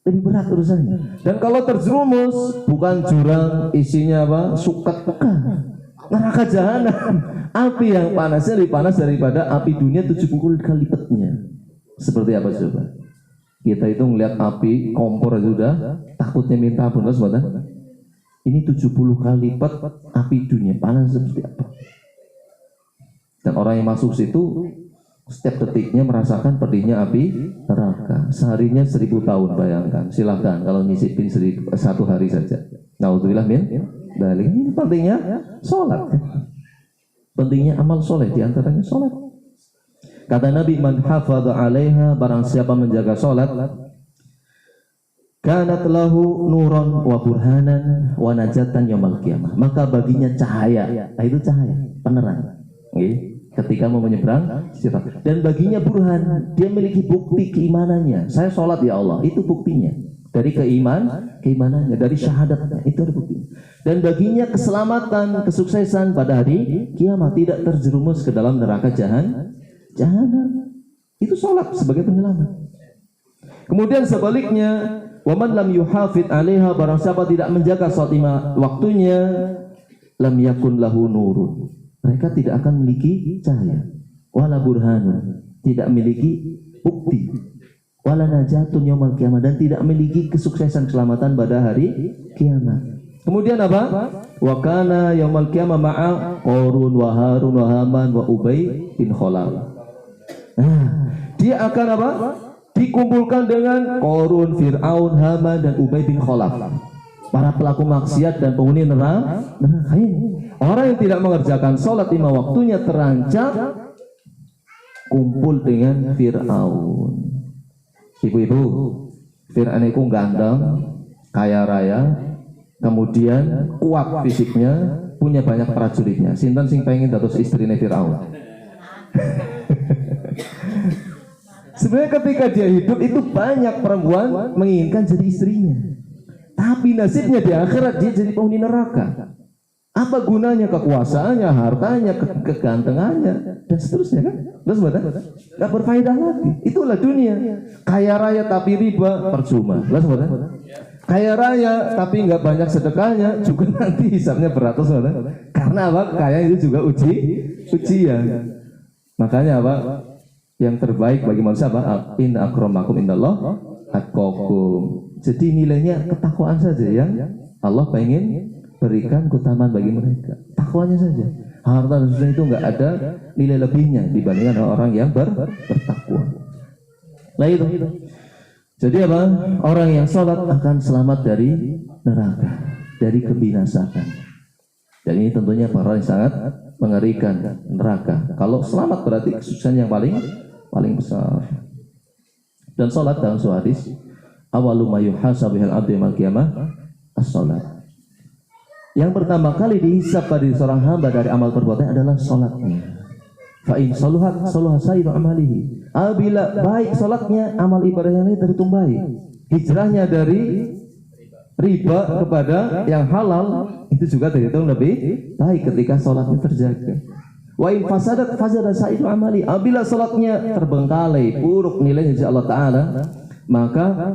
[SPEAKER 1] Lebih berat urusannya. Dan kalau terjerumus bukan jurang isinya apa? Sukat, bukan. Neraka jahanam. Api yang panasnya lebih panas daripada api dunia 70 kali lipatnya. Seperti apa coba? Kita itu ngelihat api kompor aja sudah takutnya minta ampun, saudara. Ini 70 kali lipat api dunia, panas seperti apa? Dan orang yang masuk situ setiap detiknya merasakan pedihnya api neraka. Seharinya 1000 tahun, bayangkan. Silahkan kalau nyisipin 1 hari saja. Naudzubillah min dzalik. Ini pentingnya sholat. Pentingnya amal soleh, diantaranya sholat. Kata Nabi, man hafadha 'alaiha, barang siapa menjaga sholat, kanat lahu nuran wa burhanan wa najatan yaumil qiyamah, maka baginya cahaya. Nah, itu cahaya, penerang. Ketika mau menyeberang sirat. Dan baginya burhan, dia memiliki bukti keimanannya. Saya sholat ya Allah, itu buktinya. Dari keimanannya, dari syahadatnya, itu ada bukti. Dan baginya keselamatan, kesuksesan pada hari kiamat, tidak terjerumus ke dalam neraka jahanam. Itu sholat sebagai penyelamat. Kemudian sebaliknya, waman lam yuhafid 'alaiha, barang siapa tidak menjaga sholat lima waktunya, lam yakun lahu nurun, mereka tidak akan memiliki cahaya, wala burhanun, tidak memiliki bukti, wala najatun yaumil qiyamah, dan tidak memiliki kesuksesan keselamatan pada hari kiamat. Kemudian apa? Wa kana yaumil qiyamah ma'a Qarun wa Harun wa Haman wa Ubay bin Khalaf. Nah, dia akan apa? Dikumpulkan dengan Qarun, Fir'aun, Haman dan Ubay bin Khalaf. Para pelaku maksiat dan penghuni neraka. Orang yang tidak mengerjakan sholat lima waktunya terancam kumpul dengan Fir'aun. Ibu-ibu, Fir'aun itu ganteng, kaya raya, kemudian kuat fisiknya, punya banyak prajuritnya. Sinten sing pengen dados istrine Fir'aun? Sebenarnya ketika dia hidup itu banyak perempuan menginginkan jadi istrinya. Tapi nasibnya di akhirat dia jadi penghuni neraka. Apa gunanya kekuasaannya, hartanya, kegantengannya, dan seterusnya kan? Terus nggak berfaedah lagi. Itulah dunia. Kaya raya tapi riba, percuma. Kaya raya tapi nggak banyak sedekahnya, juga nanti hisabnya berat. Karena apa? Kaya itu juga ujian. Makanya apa? Yang terbaik bagi manusia apa? Inna akramakum indallah atqakum. Jadi nilainya ketakwaan saja yang Allah pengen berikan keutamaan bagi mereka. Takwanya saja. Harta dan sebagainya itu nggak ada nilai lebihnya dibandingkan orang yang bertakwa. Nah itu. Jadi apa? Orang yang sholat akan selamat dari neraka, dari kebinasaan. Dan ini tentunya perkara yang sangat mengerikan, neraka. Kalau selamat berarti kesuksesan yang paling besar. Dan sholat dalam sebuah hadis, awalu ma yuhasabu bihal abdu yaumil qiyamah as-sholat. Yang pertama kali dihisab pada seorang hamba dari amal perbuatan adalah sholatnya. Fa in saluhat saluha sairu amalihi. Apabila baik sholatnya, amal ibadah yang lain terhitung baik. Hijrahnya dari riba kepada yang halal itu juga terhitung lebih baik ketika sholatnya terjaga. Wa in fasada sairu amali. Apabila sholatnya terbengkalai, buruk nilainya di Allah Ta'ala, maka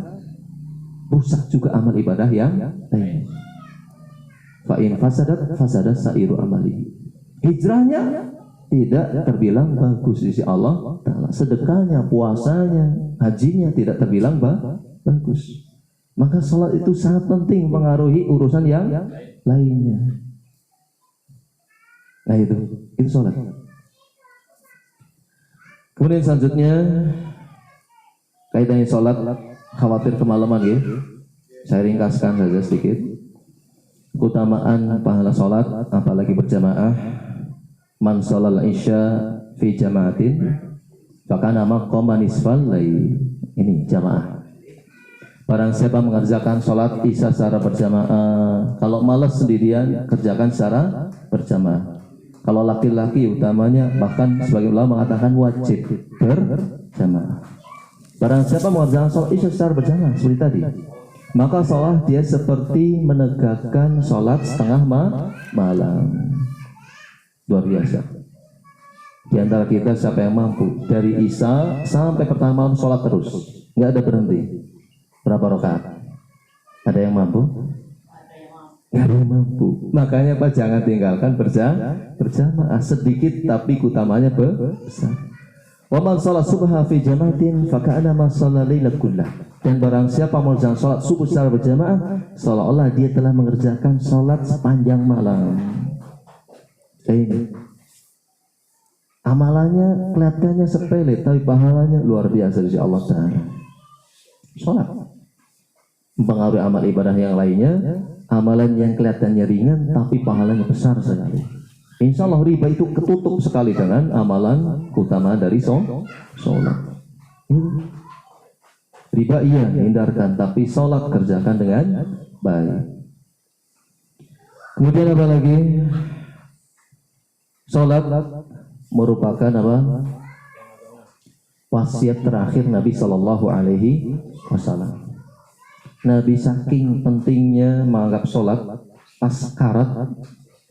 [SPEAKER 1] rusak juga amal ibadah yang lain. Fa in fasadat sa'iru amali. Hijrahnya tidak terbilang bagus di sisi Allah Ta'ala. Sedekahnya, puasanya, hajinya tidak terbilang bagus. Maka sholat itu sangat penting mengaruhi urusan yang lainnya. Nah itu sholat. Kemudian selanjutnya kaitannya sholat, khawatir kemalaman ya. Saya ringkaskan saja sedikit. Keutamaan pahala sholat, apalagi berjamaah. Man sholal isya fi jamaatin fakana maqama nisfal lail. Ini jamaah. Barang siapa mengerjakan sholat isya secara berjamaah, kalau malas sendirian kerjakan secara berjamaah. Kalau laki-laki utamanya, bahkan sebagian ulama mengatakan wajib berjamaah. Barang siapa mengerjakan sholat isya secara berjamaah seperti tadi, maka sholat dia seperti menegakkan sholat setengah malam. Luar biasa. Di antara kita siapa yang mampu dari isya sampai pertama malam sholat terus, nggak ada berhenti. Berapa rakaat? Ada yang mampu? Nggak ada yang mampu. Makanya Pak, jangan tinggalkan berjamaah sedikit tapi utamanya besar. Wa man sholat subha fi jamaatin faka'annama shalla lailat kullah. Dan barang siapa mengerjakan sholat subuh secara berjamaah, seolah-olah dia telah mengerjakan sholat sepanjang malam. Ini amalannya kelihatannya sepele, tapi pahalanya luar biasa di Allah Ta'ala. Sholat mempengaruhi amal ibadah yang lainnya. Amalan yang kelihatannya ringan, tapi pahalanya besar sekali. Insya Allah riba itu ketutup sekali dengan amalan utama dari sholat. Riba iya hindarkan, tapi sholat kerjakan dengan baik. Kemudian apa lagi? Sholat merupakan apa? Wasiat terakhir Nabi Shallallahu Alaihi Wasallam. Nabi saking pentingnya menganggap sholat pas sakarat,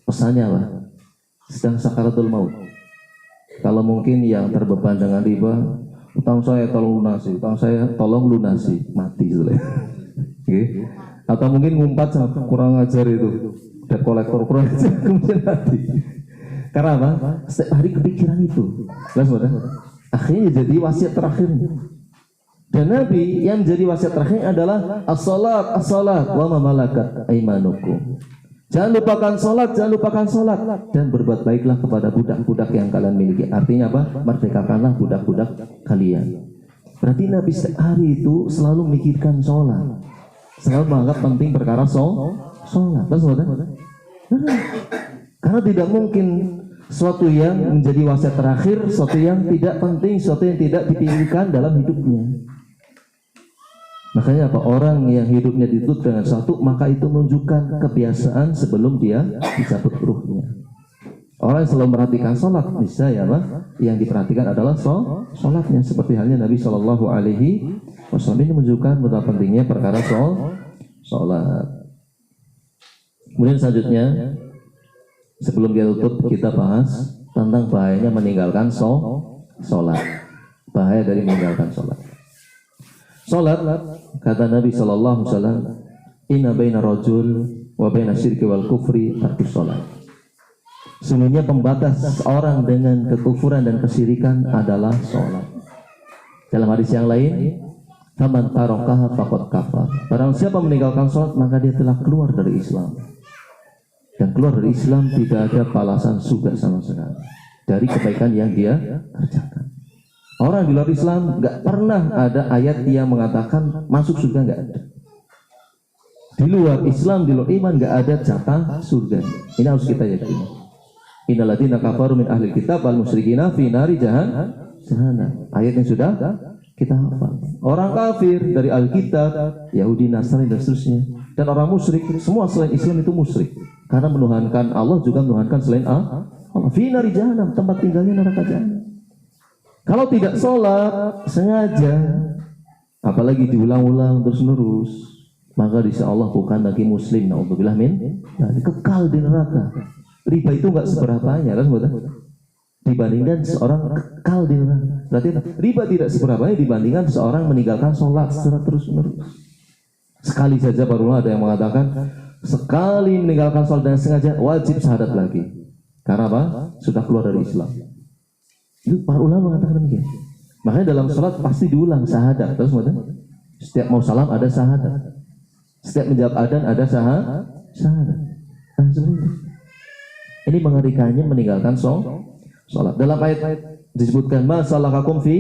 [SPEAKER 1] pesannya apa? Sedang sakaratul maut. Kalau mungkin yang terbeban dengan riba, utang saya tolong lunasi, utang saya tolong lunasi, mati sudah. Okay. Atau mungkin ngumpat kurang ajar itu, debt kolektor kurang ajar, kemudian mati. Karena apa? Setiap hari kepikiran itu. Akhirnya jadi wasiat terakhir. Dan Nabi yang menjadi wasiat terakhir adalah as-salat, as-salat wa ma malakat aimanukum. Jangan lupakan salat, jangan lupakan salat, dan berbuat baiklah kepada budak-budak yang kalian miliki. Artinya apa? Merdekakanlah budak-budak kalian. Berarti Nabi setiap hari itu selalu memikirkan salat. Selalu menganggap penting perkara salat. Karena tidak mungkin sesuatu yang menjadi wasiat terakhir, sesuatu yang tidak penting, sesuatu yang tidak dipikirkan dalam hidupnya. Makanya apa? Orang yang hidupnya ditutup dengan satu, maka itu menunjukkan kebiasaan sebelum dia dicabut ruhnya. Orang yang selalu memperhatikan sholat, bisa ya Pak? Yang diperhatikan adalah sholatnya. Seperti halnya Nabi Shallallahu Alaihi Wasallam ini menunjukkan betapa pentingnya perkara sholat. Kemudian selanjutnya, sebelum dia tutup, kita bahas tentang bahayanya meninggalkan sholat. Bahaya dari meninggalkan sholat. Sholat, kata Nabi Sallallahu Alaihi Wasallam, inna baina rajul wa baina syirki wal kufri tarkus sholat. Sesungguhnya pembatas orang dengan kekufuran dan kesyirikan adalah sholat. Dalam hadis yang lain, faman tarakaha faqad kafar. Barang siapa meninggalkan sholat, maka dia telah keluar dari Islam. Dan keluar dari Islam tidak ada balasan surga sama sekali dari kebaikan yang dia kerjakan. Orang di luar Islam nggak pernah ada ayat yang mengatakan masuk surga, nggak ada. Di luar Islam, di luar iman nggak ada jatah surga. Ini harus kita yakini. Innalladzina kafaru min ahlil kitab wal musyrikina fi nari jahannam. Ayat yang sudah kita hafal. Orang kafir dari Alkitab, Yahudi, Nasrani dan seterusnya, dan orang musyrik, semua selain Islam itu musyrik. Karena menuhankan Allah juga menuhankan selain Allah. Fi nari jahannam, tempat tinggalnya neraka jahanam. Kalau tidak sholat sengaja, apalagi diulang-ulang terus-menerus, maka insya Allah bukan lagi muslim. Na'udzubillah min, kekal di neraka. Riba itu nggak seberapanya, kan? dibandingkan seorang kekal di neraka. Berarti riba tidak seberapa dibandingkan seorang meninggalkan sholat secara terus-menerus. Sekali saja barulah ada yang mengatakan sekali meninggalkan sholat dan sengaja wajib syahadat lagi. Karena apa? Sudah keluar dari Islam. Itu para ulama mengatakan demikian. Makanya dalam sholat pasti diulang syahadat. Terus setiap mau salam ada syahadat. Setiap menjawab adzan ada syahadat. Nah, seperti itu. Ini mengerikannya meninggalkan sholat. Dalam ayat disebutkan masalakakum fi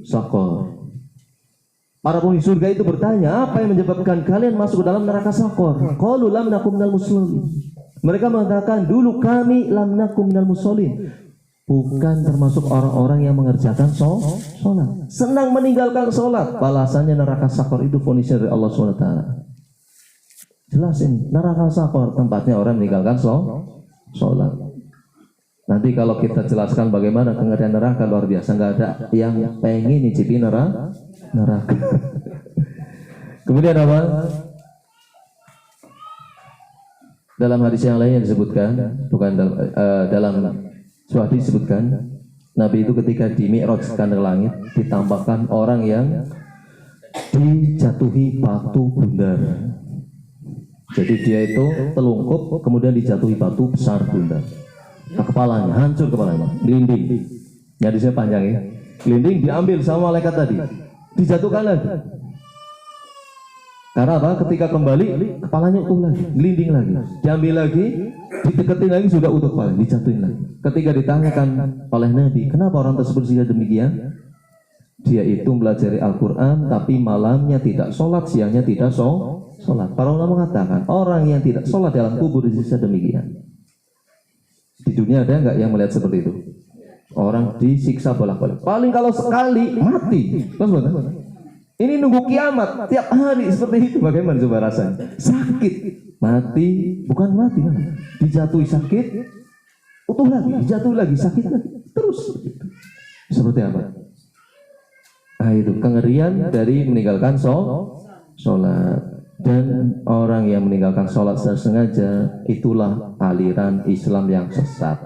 [SPEAKER 1] saqar. Para penghuni surga itu bertanya, apa yang menyebabkan kalian masuk ke dalam neraka saqar? Qalu lam nakum minal muslimin. Mereka mengatakan dulu kami lam nakum minal musallin. Bukan termasuk orang-orang yang mengerjakan sholat. Senang meninggalkan sholat. Balasannya neraka saqar itu vonisnya dari Allah SWT. Jelas ini, neraka saqar tempatnya orang meninggalkan sholat. Nanti kalau kita jelaskan bagaimana kengerian neraka luar biasa, nggak ada yang pengen nyicipi neraka. Kemudian apa? Dalam hadis yang lain yang disebutkan, bukan dalam sebuah hadis disebutkan, Nabi itu ketika di Mi'rajkan ke langit ditampakkan orang yang dijatuhi batu bundar. Jadi dia itu telungkup, kemudian dijatuhi batu besar bundar. Ke kepalanya, hancur kepalanya, gelinding. Ya di sini panjang ya. Gelinding diambil sama malaikat tadi, dijatuhkan lagi. Karena apa? Ketika kembali, kepalanya utuh lagi, gelinding lagi, diambil lagi, dideketin lagi sudah utuh kepala, dijatuhin lagi. Ketika ditanyakan oleh Nabi, kenapa orang tersebut sehingga demikian? Dia itu belajar Al-Quran, tapi malamnya tidak sholat, siangnya tidak sholat. Para ulama mengatakan orang yang tidak sholat dalam kubur bisa demikian. Di dunia ada nggak yang melihat seperti itu? Orang disiksa bolak-balik. Paling kalau sekali mati. Ini nunggu kiamat tiap hari seperti itu. Bagaimana coba rasanya? Sakit, mati, bukan mati, dijatuhi sakit, utuh lagi, dijatuh lagi, sakit lagi, terus. Seperti apa? Nah itu kengerian dari meninggalkan sholat. Dan orang yang meninggalkan sholat secara sengaja itulah aliran Islam yang sesat.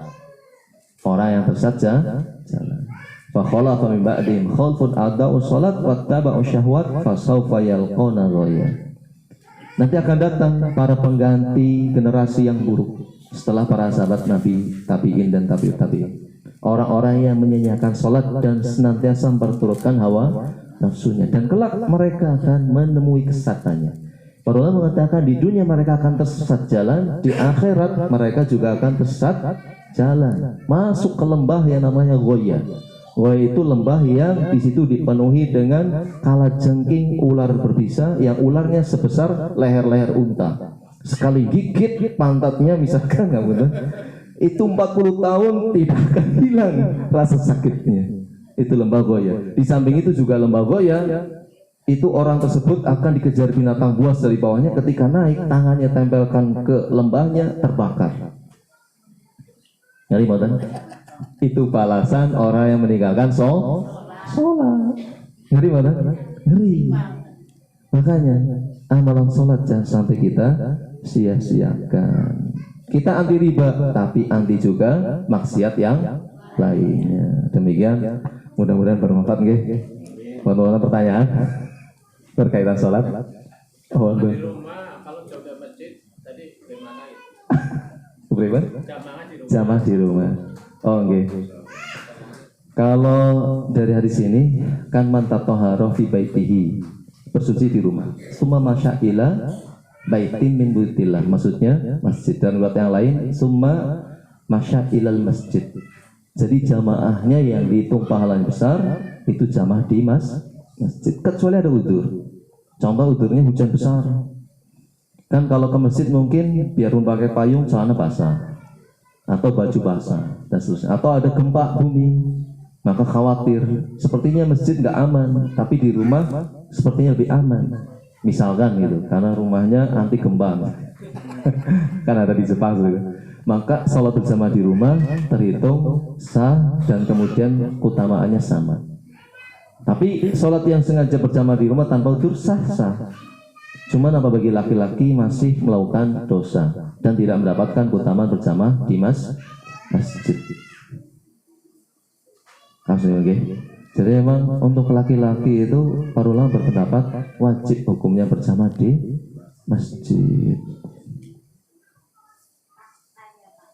[SPEAKER 1] Orang yang tersesat jalan. Fa khalafa min ba'dihim khalfun adaa'u sholat wattaba'u syahwat fasawfa yalqawna ghayya. Nanti akan datang para pengganti generasi yang buruk setelah para sahabat Nabi, tabi'in dan tabi'in. Orang-orang yang menyanyiakan sholat dan senantiasa memperturutkan hawa nafsunya, dan kelak mereka akan menemui kesesatannya. Para ulama mengatakan di dunia mereka akan tersesat jalan, di akhirat mereka juga akan tersesat jalan, masuk ke lembah yang namanya Ghoya. Ghoya itu lembah yang di situ dipenuhi dengan kalajengking ular berbisa yang ularnya sebesar leher-leher unta. Sekali gigit pantatnya misalkan, nggak benar, itu 40 tahun tidak akan hilang rasa sakitnya. Itu lembah Ghoya. Di samping itu juga lembah Ghoya, itu orang tersebut akan dikejar binatang buas dari bawahnya. Ketika naik, tangannya tempelkan ke lembahnya, terbakar. Ngeri banget. Itu balasan orang yang meninggalkan sholat. Ngeri banget. Ngeri. Makanya amalan sholat jangan sampai kita sia-siakan. Kita anti riba, tapi anti juga maksiat yang lainnya. Demikian, mudah-mudahan bermanfaat. Mudah-mudahan pertanyaan berkaitan sholat. Oh, di rumah kalau jauh dari masjid tadi gimana itu? Bagaimana? Jamaah di rumah. Oh, oke. Kalau dari hadis ini kan mantap toharoh fi baitihi, bersuci di rumah. Summa masya'ila baitin min buyutillah, maksudnya masjid. Dan buat yang lain summa masya'ilal masjid. Jadi jamaahnya yang dihitung pahalanya besar itu jamaah di masjid, kecuali ada udzur. Contoh udzurnya hujan besar. Kan kalau ke masjid mungkin biarpun pakai payung celana basah atau baju basah dan seterusnya. Atau ada gempa bumi, maka khawatir. Sepertinya masjid nggak aman, tapi di rumah sepertinya lebih aman. Misalkan gitu, karena rumahnya anti gempa. Kan ada di Jepang gitu. Maka sholat berjamaah di rumah terhitung sah dan kemudian keutamaannya sama. Tapi sholat yang sengaja berjamaah di rumah tanpa udzur sah-sah. Cuma apa bagi laki-laki masih melakukan dosa dan tidak mendapatkan keutamaan berjamaah di masjid. Maksudnya nggih. Jadi memang untuk laki-laki itu para ulama berpendapat wajib hukumnya berjamaah di masjid.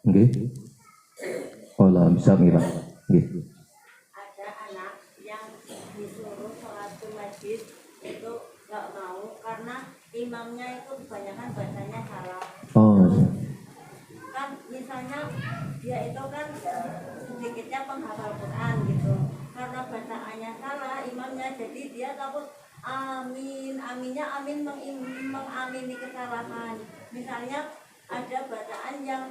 [SPEAKER 1] Nggih. Oh lah bisa nggih Pak. Nggih.
[SPEAKER 3] Ada anak yang disuruh sholat di masjid itu nggak mau karena imamnya itu kebanyakan bacanya salah.
[SPEAKER 1] Oh.
[SPEAKER 3] Kan misalnya dia itu kan sedikitnya penghafal Quran gitu. Karena bacaannya salah imamnya, jadi dia takut amin, aminnya amin mengamini kesalahan. Misalnya ada bacaan yang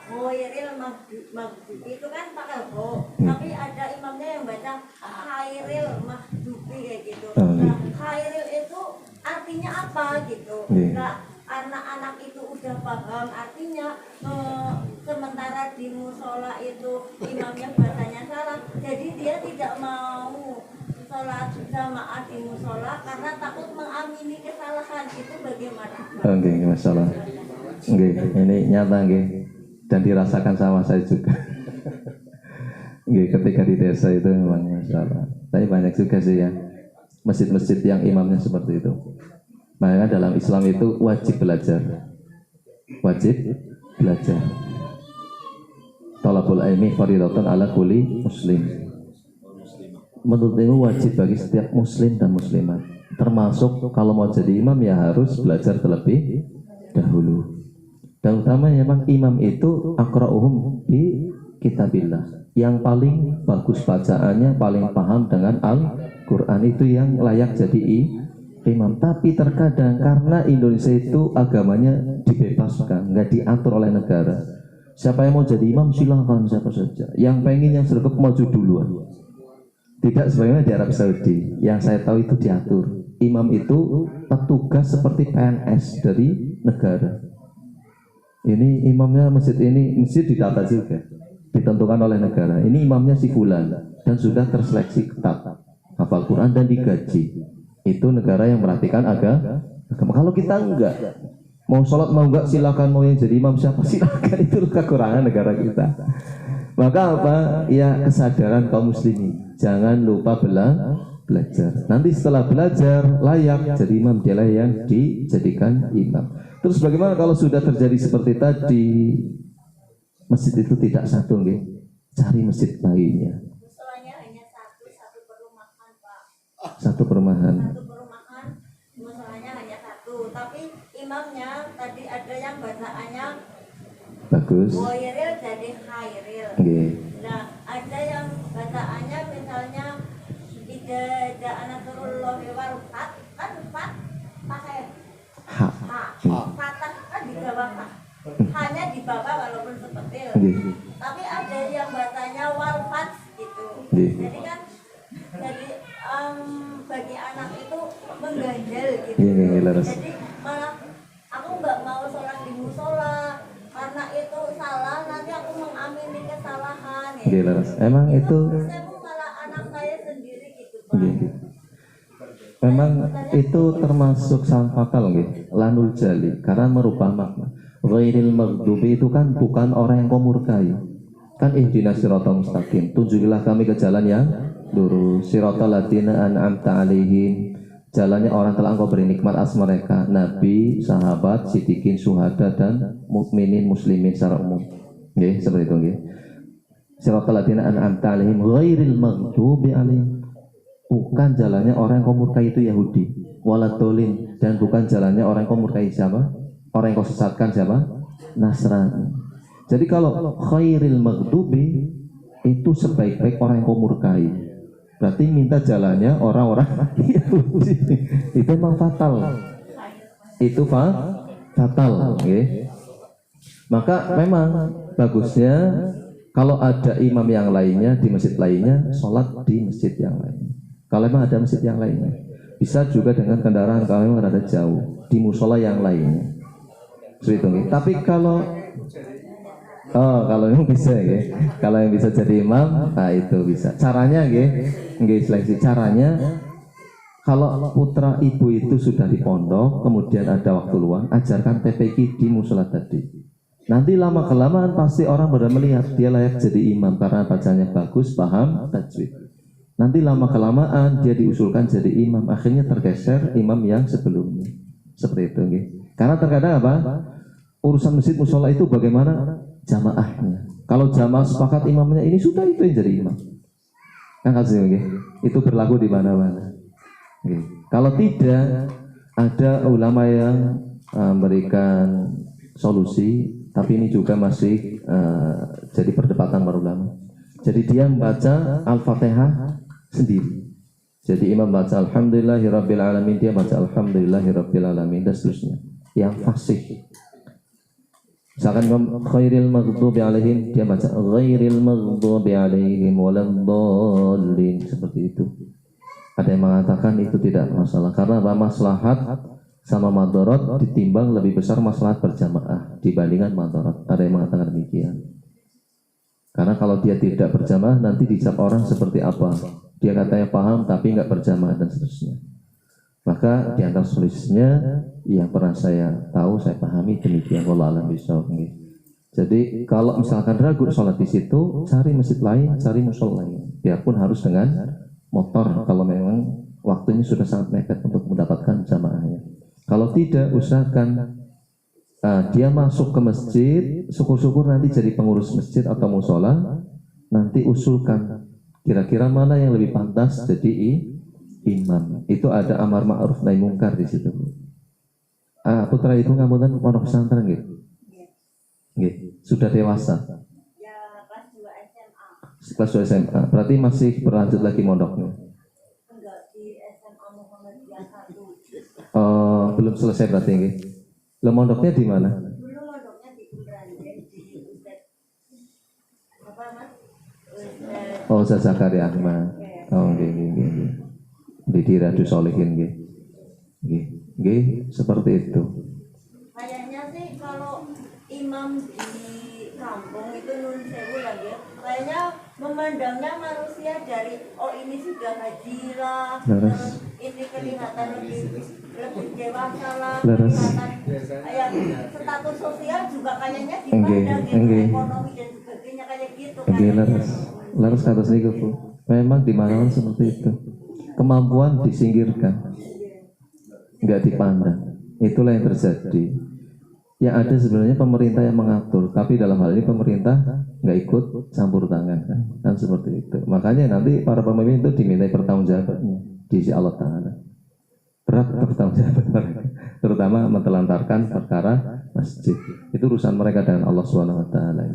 [SPEAKER 3] Ghairil maghdubi itu kan pakai ho, tapi ada imamnya yang baca khairil maghdubi kayak gitu. Nah, khairil itu artinya apa gitu? Nah, karena anak itu udah paham artinya, sementara di musola itu imamnya bacanya salah, jadi dia tidak mau sholat jamaah di musola karena takut mengamini kesalahan. Itu bagaimana?
[SPEAKER 1] Oke, masalah. Oke, ini nyata nggih. Dan dirasakan sama saya juga. Nggih, ketika di desa itu memang masalah. Tapi banyak juga sih ya masjid-masjid yang imamnya seperti itu. Makanya dalam Islam itu wajib belajar. Wajib belajar. Thalabul ilmi fardhatun ala kulli muslim. Menurut ini wajib bagi setiap muslim dan muslimat. Termasuk kalau mau jadi imam ya harus belajar terlebih dahulu. Dan utamanya memang imam itu aqra'uhum bi kitabillah. Yang paling bagus bacaannya, paling paham dengan Al-Quran, itu yang layak jadi imam. Tapi terkadang karena Indonesia itu agamanya dibebaskan, nggak diatur oleh negara. Siapa yang mau jadi imam silahkan siapa saja. Yang pengen yang sergap maju duluan. Tidak sebagaimana di Arab Saudi. Yang saya tahu itu diatur. Imam itu petugas seperti PNS dari negara. Ini imamnya masjid ini, masjid didata juga, ditentukan oleh negara. Ini imamnya si fulan dan sudah terseleksi ketat, hafal Quran dan digaji. Itu negara yang perhatikan agama. Kalau kita enggak, mau sholat mau enggak silakan, mau yang jadi imam siapa silakan, itu kekurangan negara kita. Maka apa? Ya kesadaran kaum muslimin, jangan lupa belajar. Nanti setelah belajar layak jadi imam, dialah yang dijadikan imam. Terus bagaimana kalau sudah terjadi seperti tadi, masjid itu tidak satu, nggih? Cari masjid lainnya.
[SPEAKER 3] Musolanya hanya satu perumahan, Pak.
[SPEAKER 1] Satu perumahan.
[SPEAKER 3] Satu perumahan, musolanya hanya satu, tapi imamnya tadi ada yang bacaannya
[SPEAKER 1] Bagus.
[SPEAKER 3] Ghairil jadi khairil.
[SPEAKER 1] Nggih.
[SPEAKER 3] Nah, ada yang bacaannya misalnya tidak ada anasurullah wal fat, kan fat pakai
[SPEAKER 1] Ha.
[SPEAKER 3] patah kan di bawah Pak. Hanya di bawah walaupun sepetil. Tapi ada yang bacanya wal fat gitu. Jadi kan bagi anak itu mengganjal gitu. Jadi malah aku nggak mau sholat di musola karena itu salah, nanti aku mengamini kesalahan ya.
[SPEAKER 1] Emang itu
[SPEAKER 3] Saya malah anak saya sendiri gitu Pak.
[SPEAKER 1] memang itu termasuk salah fatal nggih, lanul jali, karena merubah makna. Ghairil maghdubi itu kan bukan orang yang kau murkai. Kan ihdinas siratal mustaqim, tunjukilah kami ke jalan yang lurus. Siratal ladzina an'amta 'alaihim, jalannya orang telah engkau beri nikmat atas mereka, nabi, sahabat, siddiqin, syuhada dan mukminin muslimin secara umum. Nggih, seperti itu nggih. Siratal ladzina an'amta 'alaihim ghairil maghdubi 'alaihim. Bukan jalannya orang yang kau murkai itu Yahudi, waladolin, dan bukan jalannya orang yang kau murkai siapa? Orang yang kau sesatkan siapa? Nasrani. Jadi kalau khairil maghdubi itu sebaik-baik orang yang kau murkai, berarti minta jalannya orang-orang Yahudi. Itu memang fatal. Itu fatal, okay? Maka memang bagusnya kalau ada imam yang lainnya di masjid lainnya, sholat di masjid yang lainnya. Kalau memang ada masjid yang lainnya, bisa juga dengan kendaraan kalau memang rada jauh di musola yang lainnya. Seperti. Tapi kalau memang bisa ya, kalau yang bisa jadi imam, nah itu bisa. Caranya nggih seleksi. Caranya kalau putra ibu itu sudah di pondok, kemudian ada waktu luang, ajarkan TPQ di musola tadi. Nanti lama kelamaan pasti orang pada melihat dia layak jadi imam karena bacanya bagus, paham tajwid. Nanti lama kelamaan dia diusulkan jadi imam, akhirnya tergeser imam yang sebelumnya. Seperti itu, okay? Karena terkadang apa? Urusan masjid musola itu bagaimana jamaahnya. Kalau jamaah sepakat imamnya ini sudah, itu yang jadi imam. Kan kasih, okay? Itu berlaku di mana-mana. Okay. Kalau tidak, ada ulama yang memberikan solusi. Tapi ini juga masih jadi perdebatan para ulama. Jadi dia membaca Al-Fatihah sendiri. Jadi imam baca Alhamdulillahirabbil alamin, dia baca Alhamdulillahirabbil alamin dan seterusnya. Yang fasih. Misalkan khairil maghdubi alaihim, dia baca ghairil maghdubi alaihim waladdallin, seperti itu. Ada yang mengatakan itu tidak masalah karena apa? Maslahat sama madorot ditimbang lebih besar maslahat berjamaah dibandingkan madorot. Ada yang mengatakan demikian. Karena kalau dia tidak berjamaah nanti dicap orang seperti apa? Dia katanya paham tapi nggak berjamaah dan seterusnya. Maka di antara solusinya yang pernah saya tahu, saya pahami demikian. Wallahu a'lam bishawab. Jadi kalau misalkan ragu sholat di situ, cari masjid lain, cari musola lain. Biarpun harus dengan motor kalau memang waktunya sudah sangat mepet untuk mendapatkan jamaahnya. Kalau tidak, usahakan dia masuk ke masjid, syukur-syukur nanti jadi pengurus masjid atau musola, nanti usulkan kira-kira mana yang lebih pantas jadi imam. Itu ada amar ma'ruf nahi mungkar di situ. Putra ibu ngapunten pondok pesantren gitu. Nggih, sudah dewasa.
[SPEAKER 3] Ya kelas 2 SMA.
[SPEAKER 1] Kelas 2 SMA. Berarti masih berlanjut lagi mondoknya.
[SPEAKER 3] Enggak, di SMA Muhammadiyah 1.
[SPEAKER 1] Belum selesai berarti nggih. Lah mondoknya di mana?
[SPEAKER 3] Dulu mondoknya di Umbranden, di Ustaz apa Mas?
[SPEAKER 1] Oh, Ustaz Zakaria Ahmad. Oh, nggih nggih nggih. Di Riyadhus Shalihin nggih. Nggih, nggih seperti itu.
[SPEAKER 3] Kayaknya sih kalau imam di kampung itu nun sewu lagi ya. Kayaknya memandangnya manusia dari ini sudah haji lah, terus ini kelihatan lebih dewasa lah, kelihatan kayak status sosial juga kayaknya dipandang gitu, ekonomi dan sebagainya kayak gitu.
[SPEAKER 1] Laras kata niku Bu. Memang di mana-mana seperti itu. Kemampuan disingkirkan, nggak dipandang. Itulah yang terjadi. Yang ada sebenarnya pemerintah yang mengatur, tapi dalam hal ini pemerintah nggak ikut campur tangan kan seperti itu. Makanya nanti para pemimpin itu dimintai pertanggungjawabannya di sisi Allah Taala. Berat pertanggungjawaban mereka, terutama menelantarkan perkara masjid. Itu urusan mereka dengan Allah Subhanahu Wa Taala.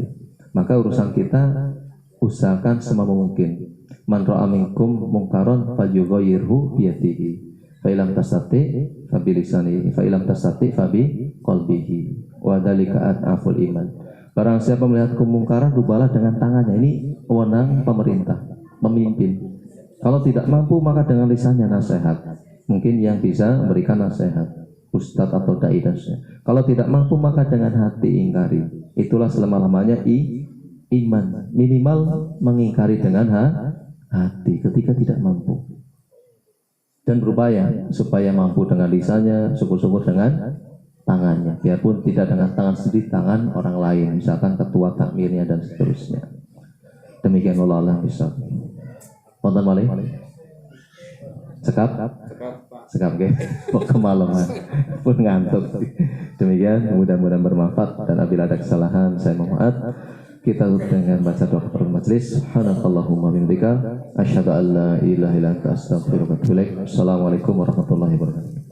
[SPEAKER 1] Maka urusan kita usahakan semampu mungkin. Man ra'a minkum mungkaron falyughayyirhu biyadihi. Fa illam tastati fa bilisanihi, fa illam tastati fa bi qalbihi. Wa dzalika ad'aful iman. Barang siapa melihat kemungkaran, rubahlah dengan tangannya. Ini wewenang pemerintah, pemimpin. Kalau tidak mampu maka dengan lisannya nasihat. Mungkin yang bisa memberikan nasihat, ustadz atau dai dan sebagainya. Kalau tidak mampu maka dengan hati ingkari. Itulah selama-lamanya iman. Minimal mengingkari dengan hati ketika tidak mampu. Dan berupaya supaya mampu dengan lisannya, syukur-syukur dengan tangannya. Biarpun tidak dengan tangan sendiri, tangan orang lain. Misalkan ketua takmirnya dan seterusnya. Demikian Allah bisa. Wonten malih? Sekap, oke. Mau kemalaman, pun ngantuk. Demikian, mudah-mudahan bermanfaat. Dan apabila ada kesalahan, saya mohon maaf. Kita tutup dengan baca doa kepada majelis. Subhanakallahumma bihamdika asyhadu an la ilaha illa anta astaghfiruka wa atubu ilaik. Assalamualaikum warahmatullahi wabarakatuh.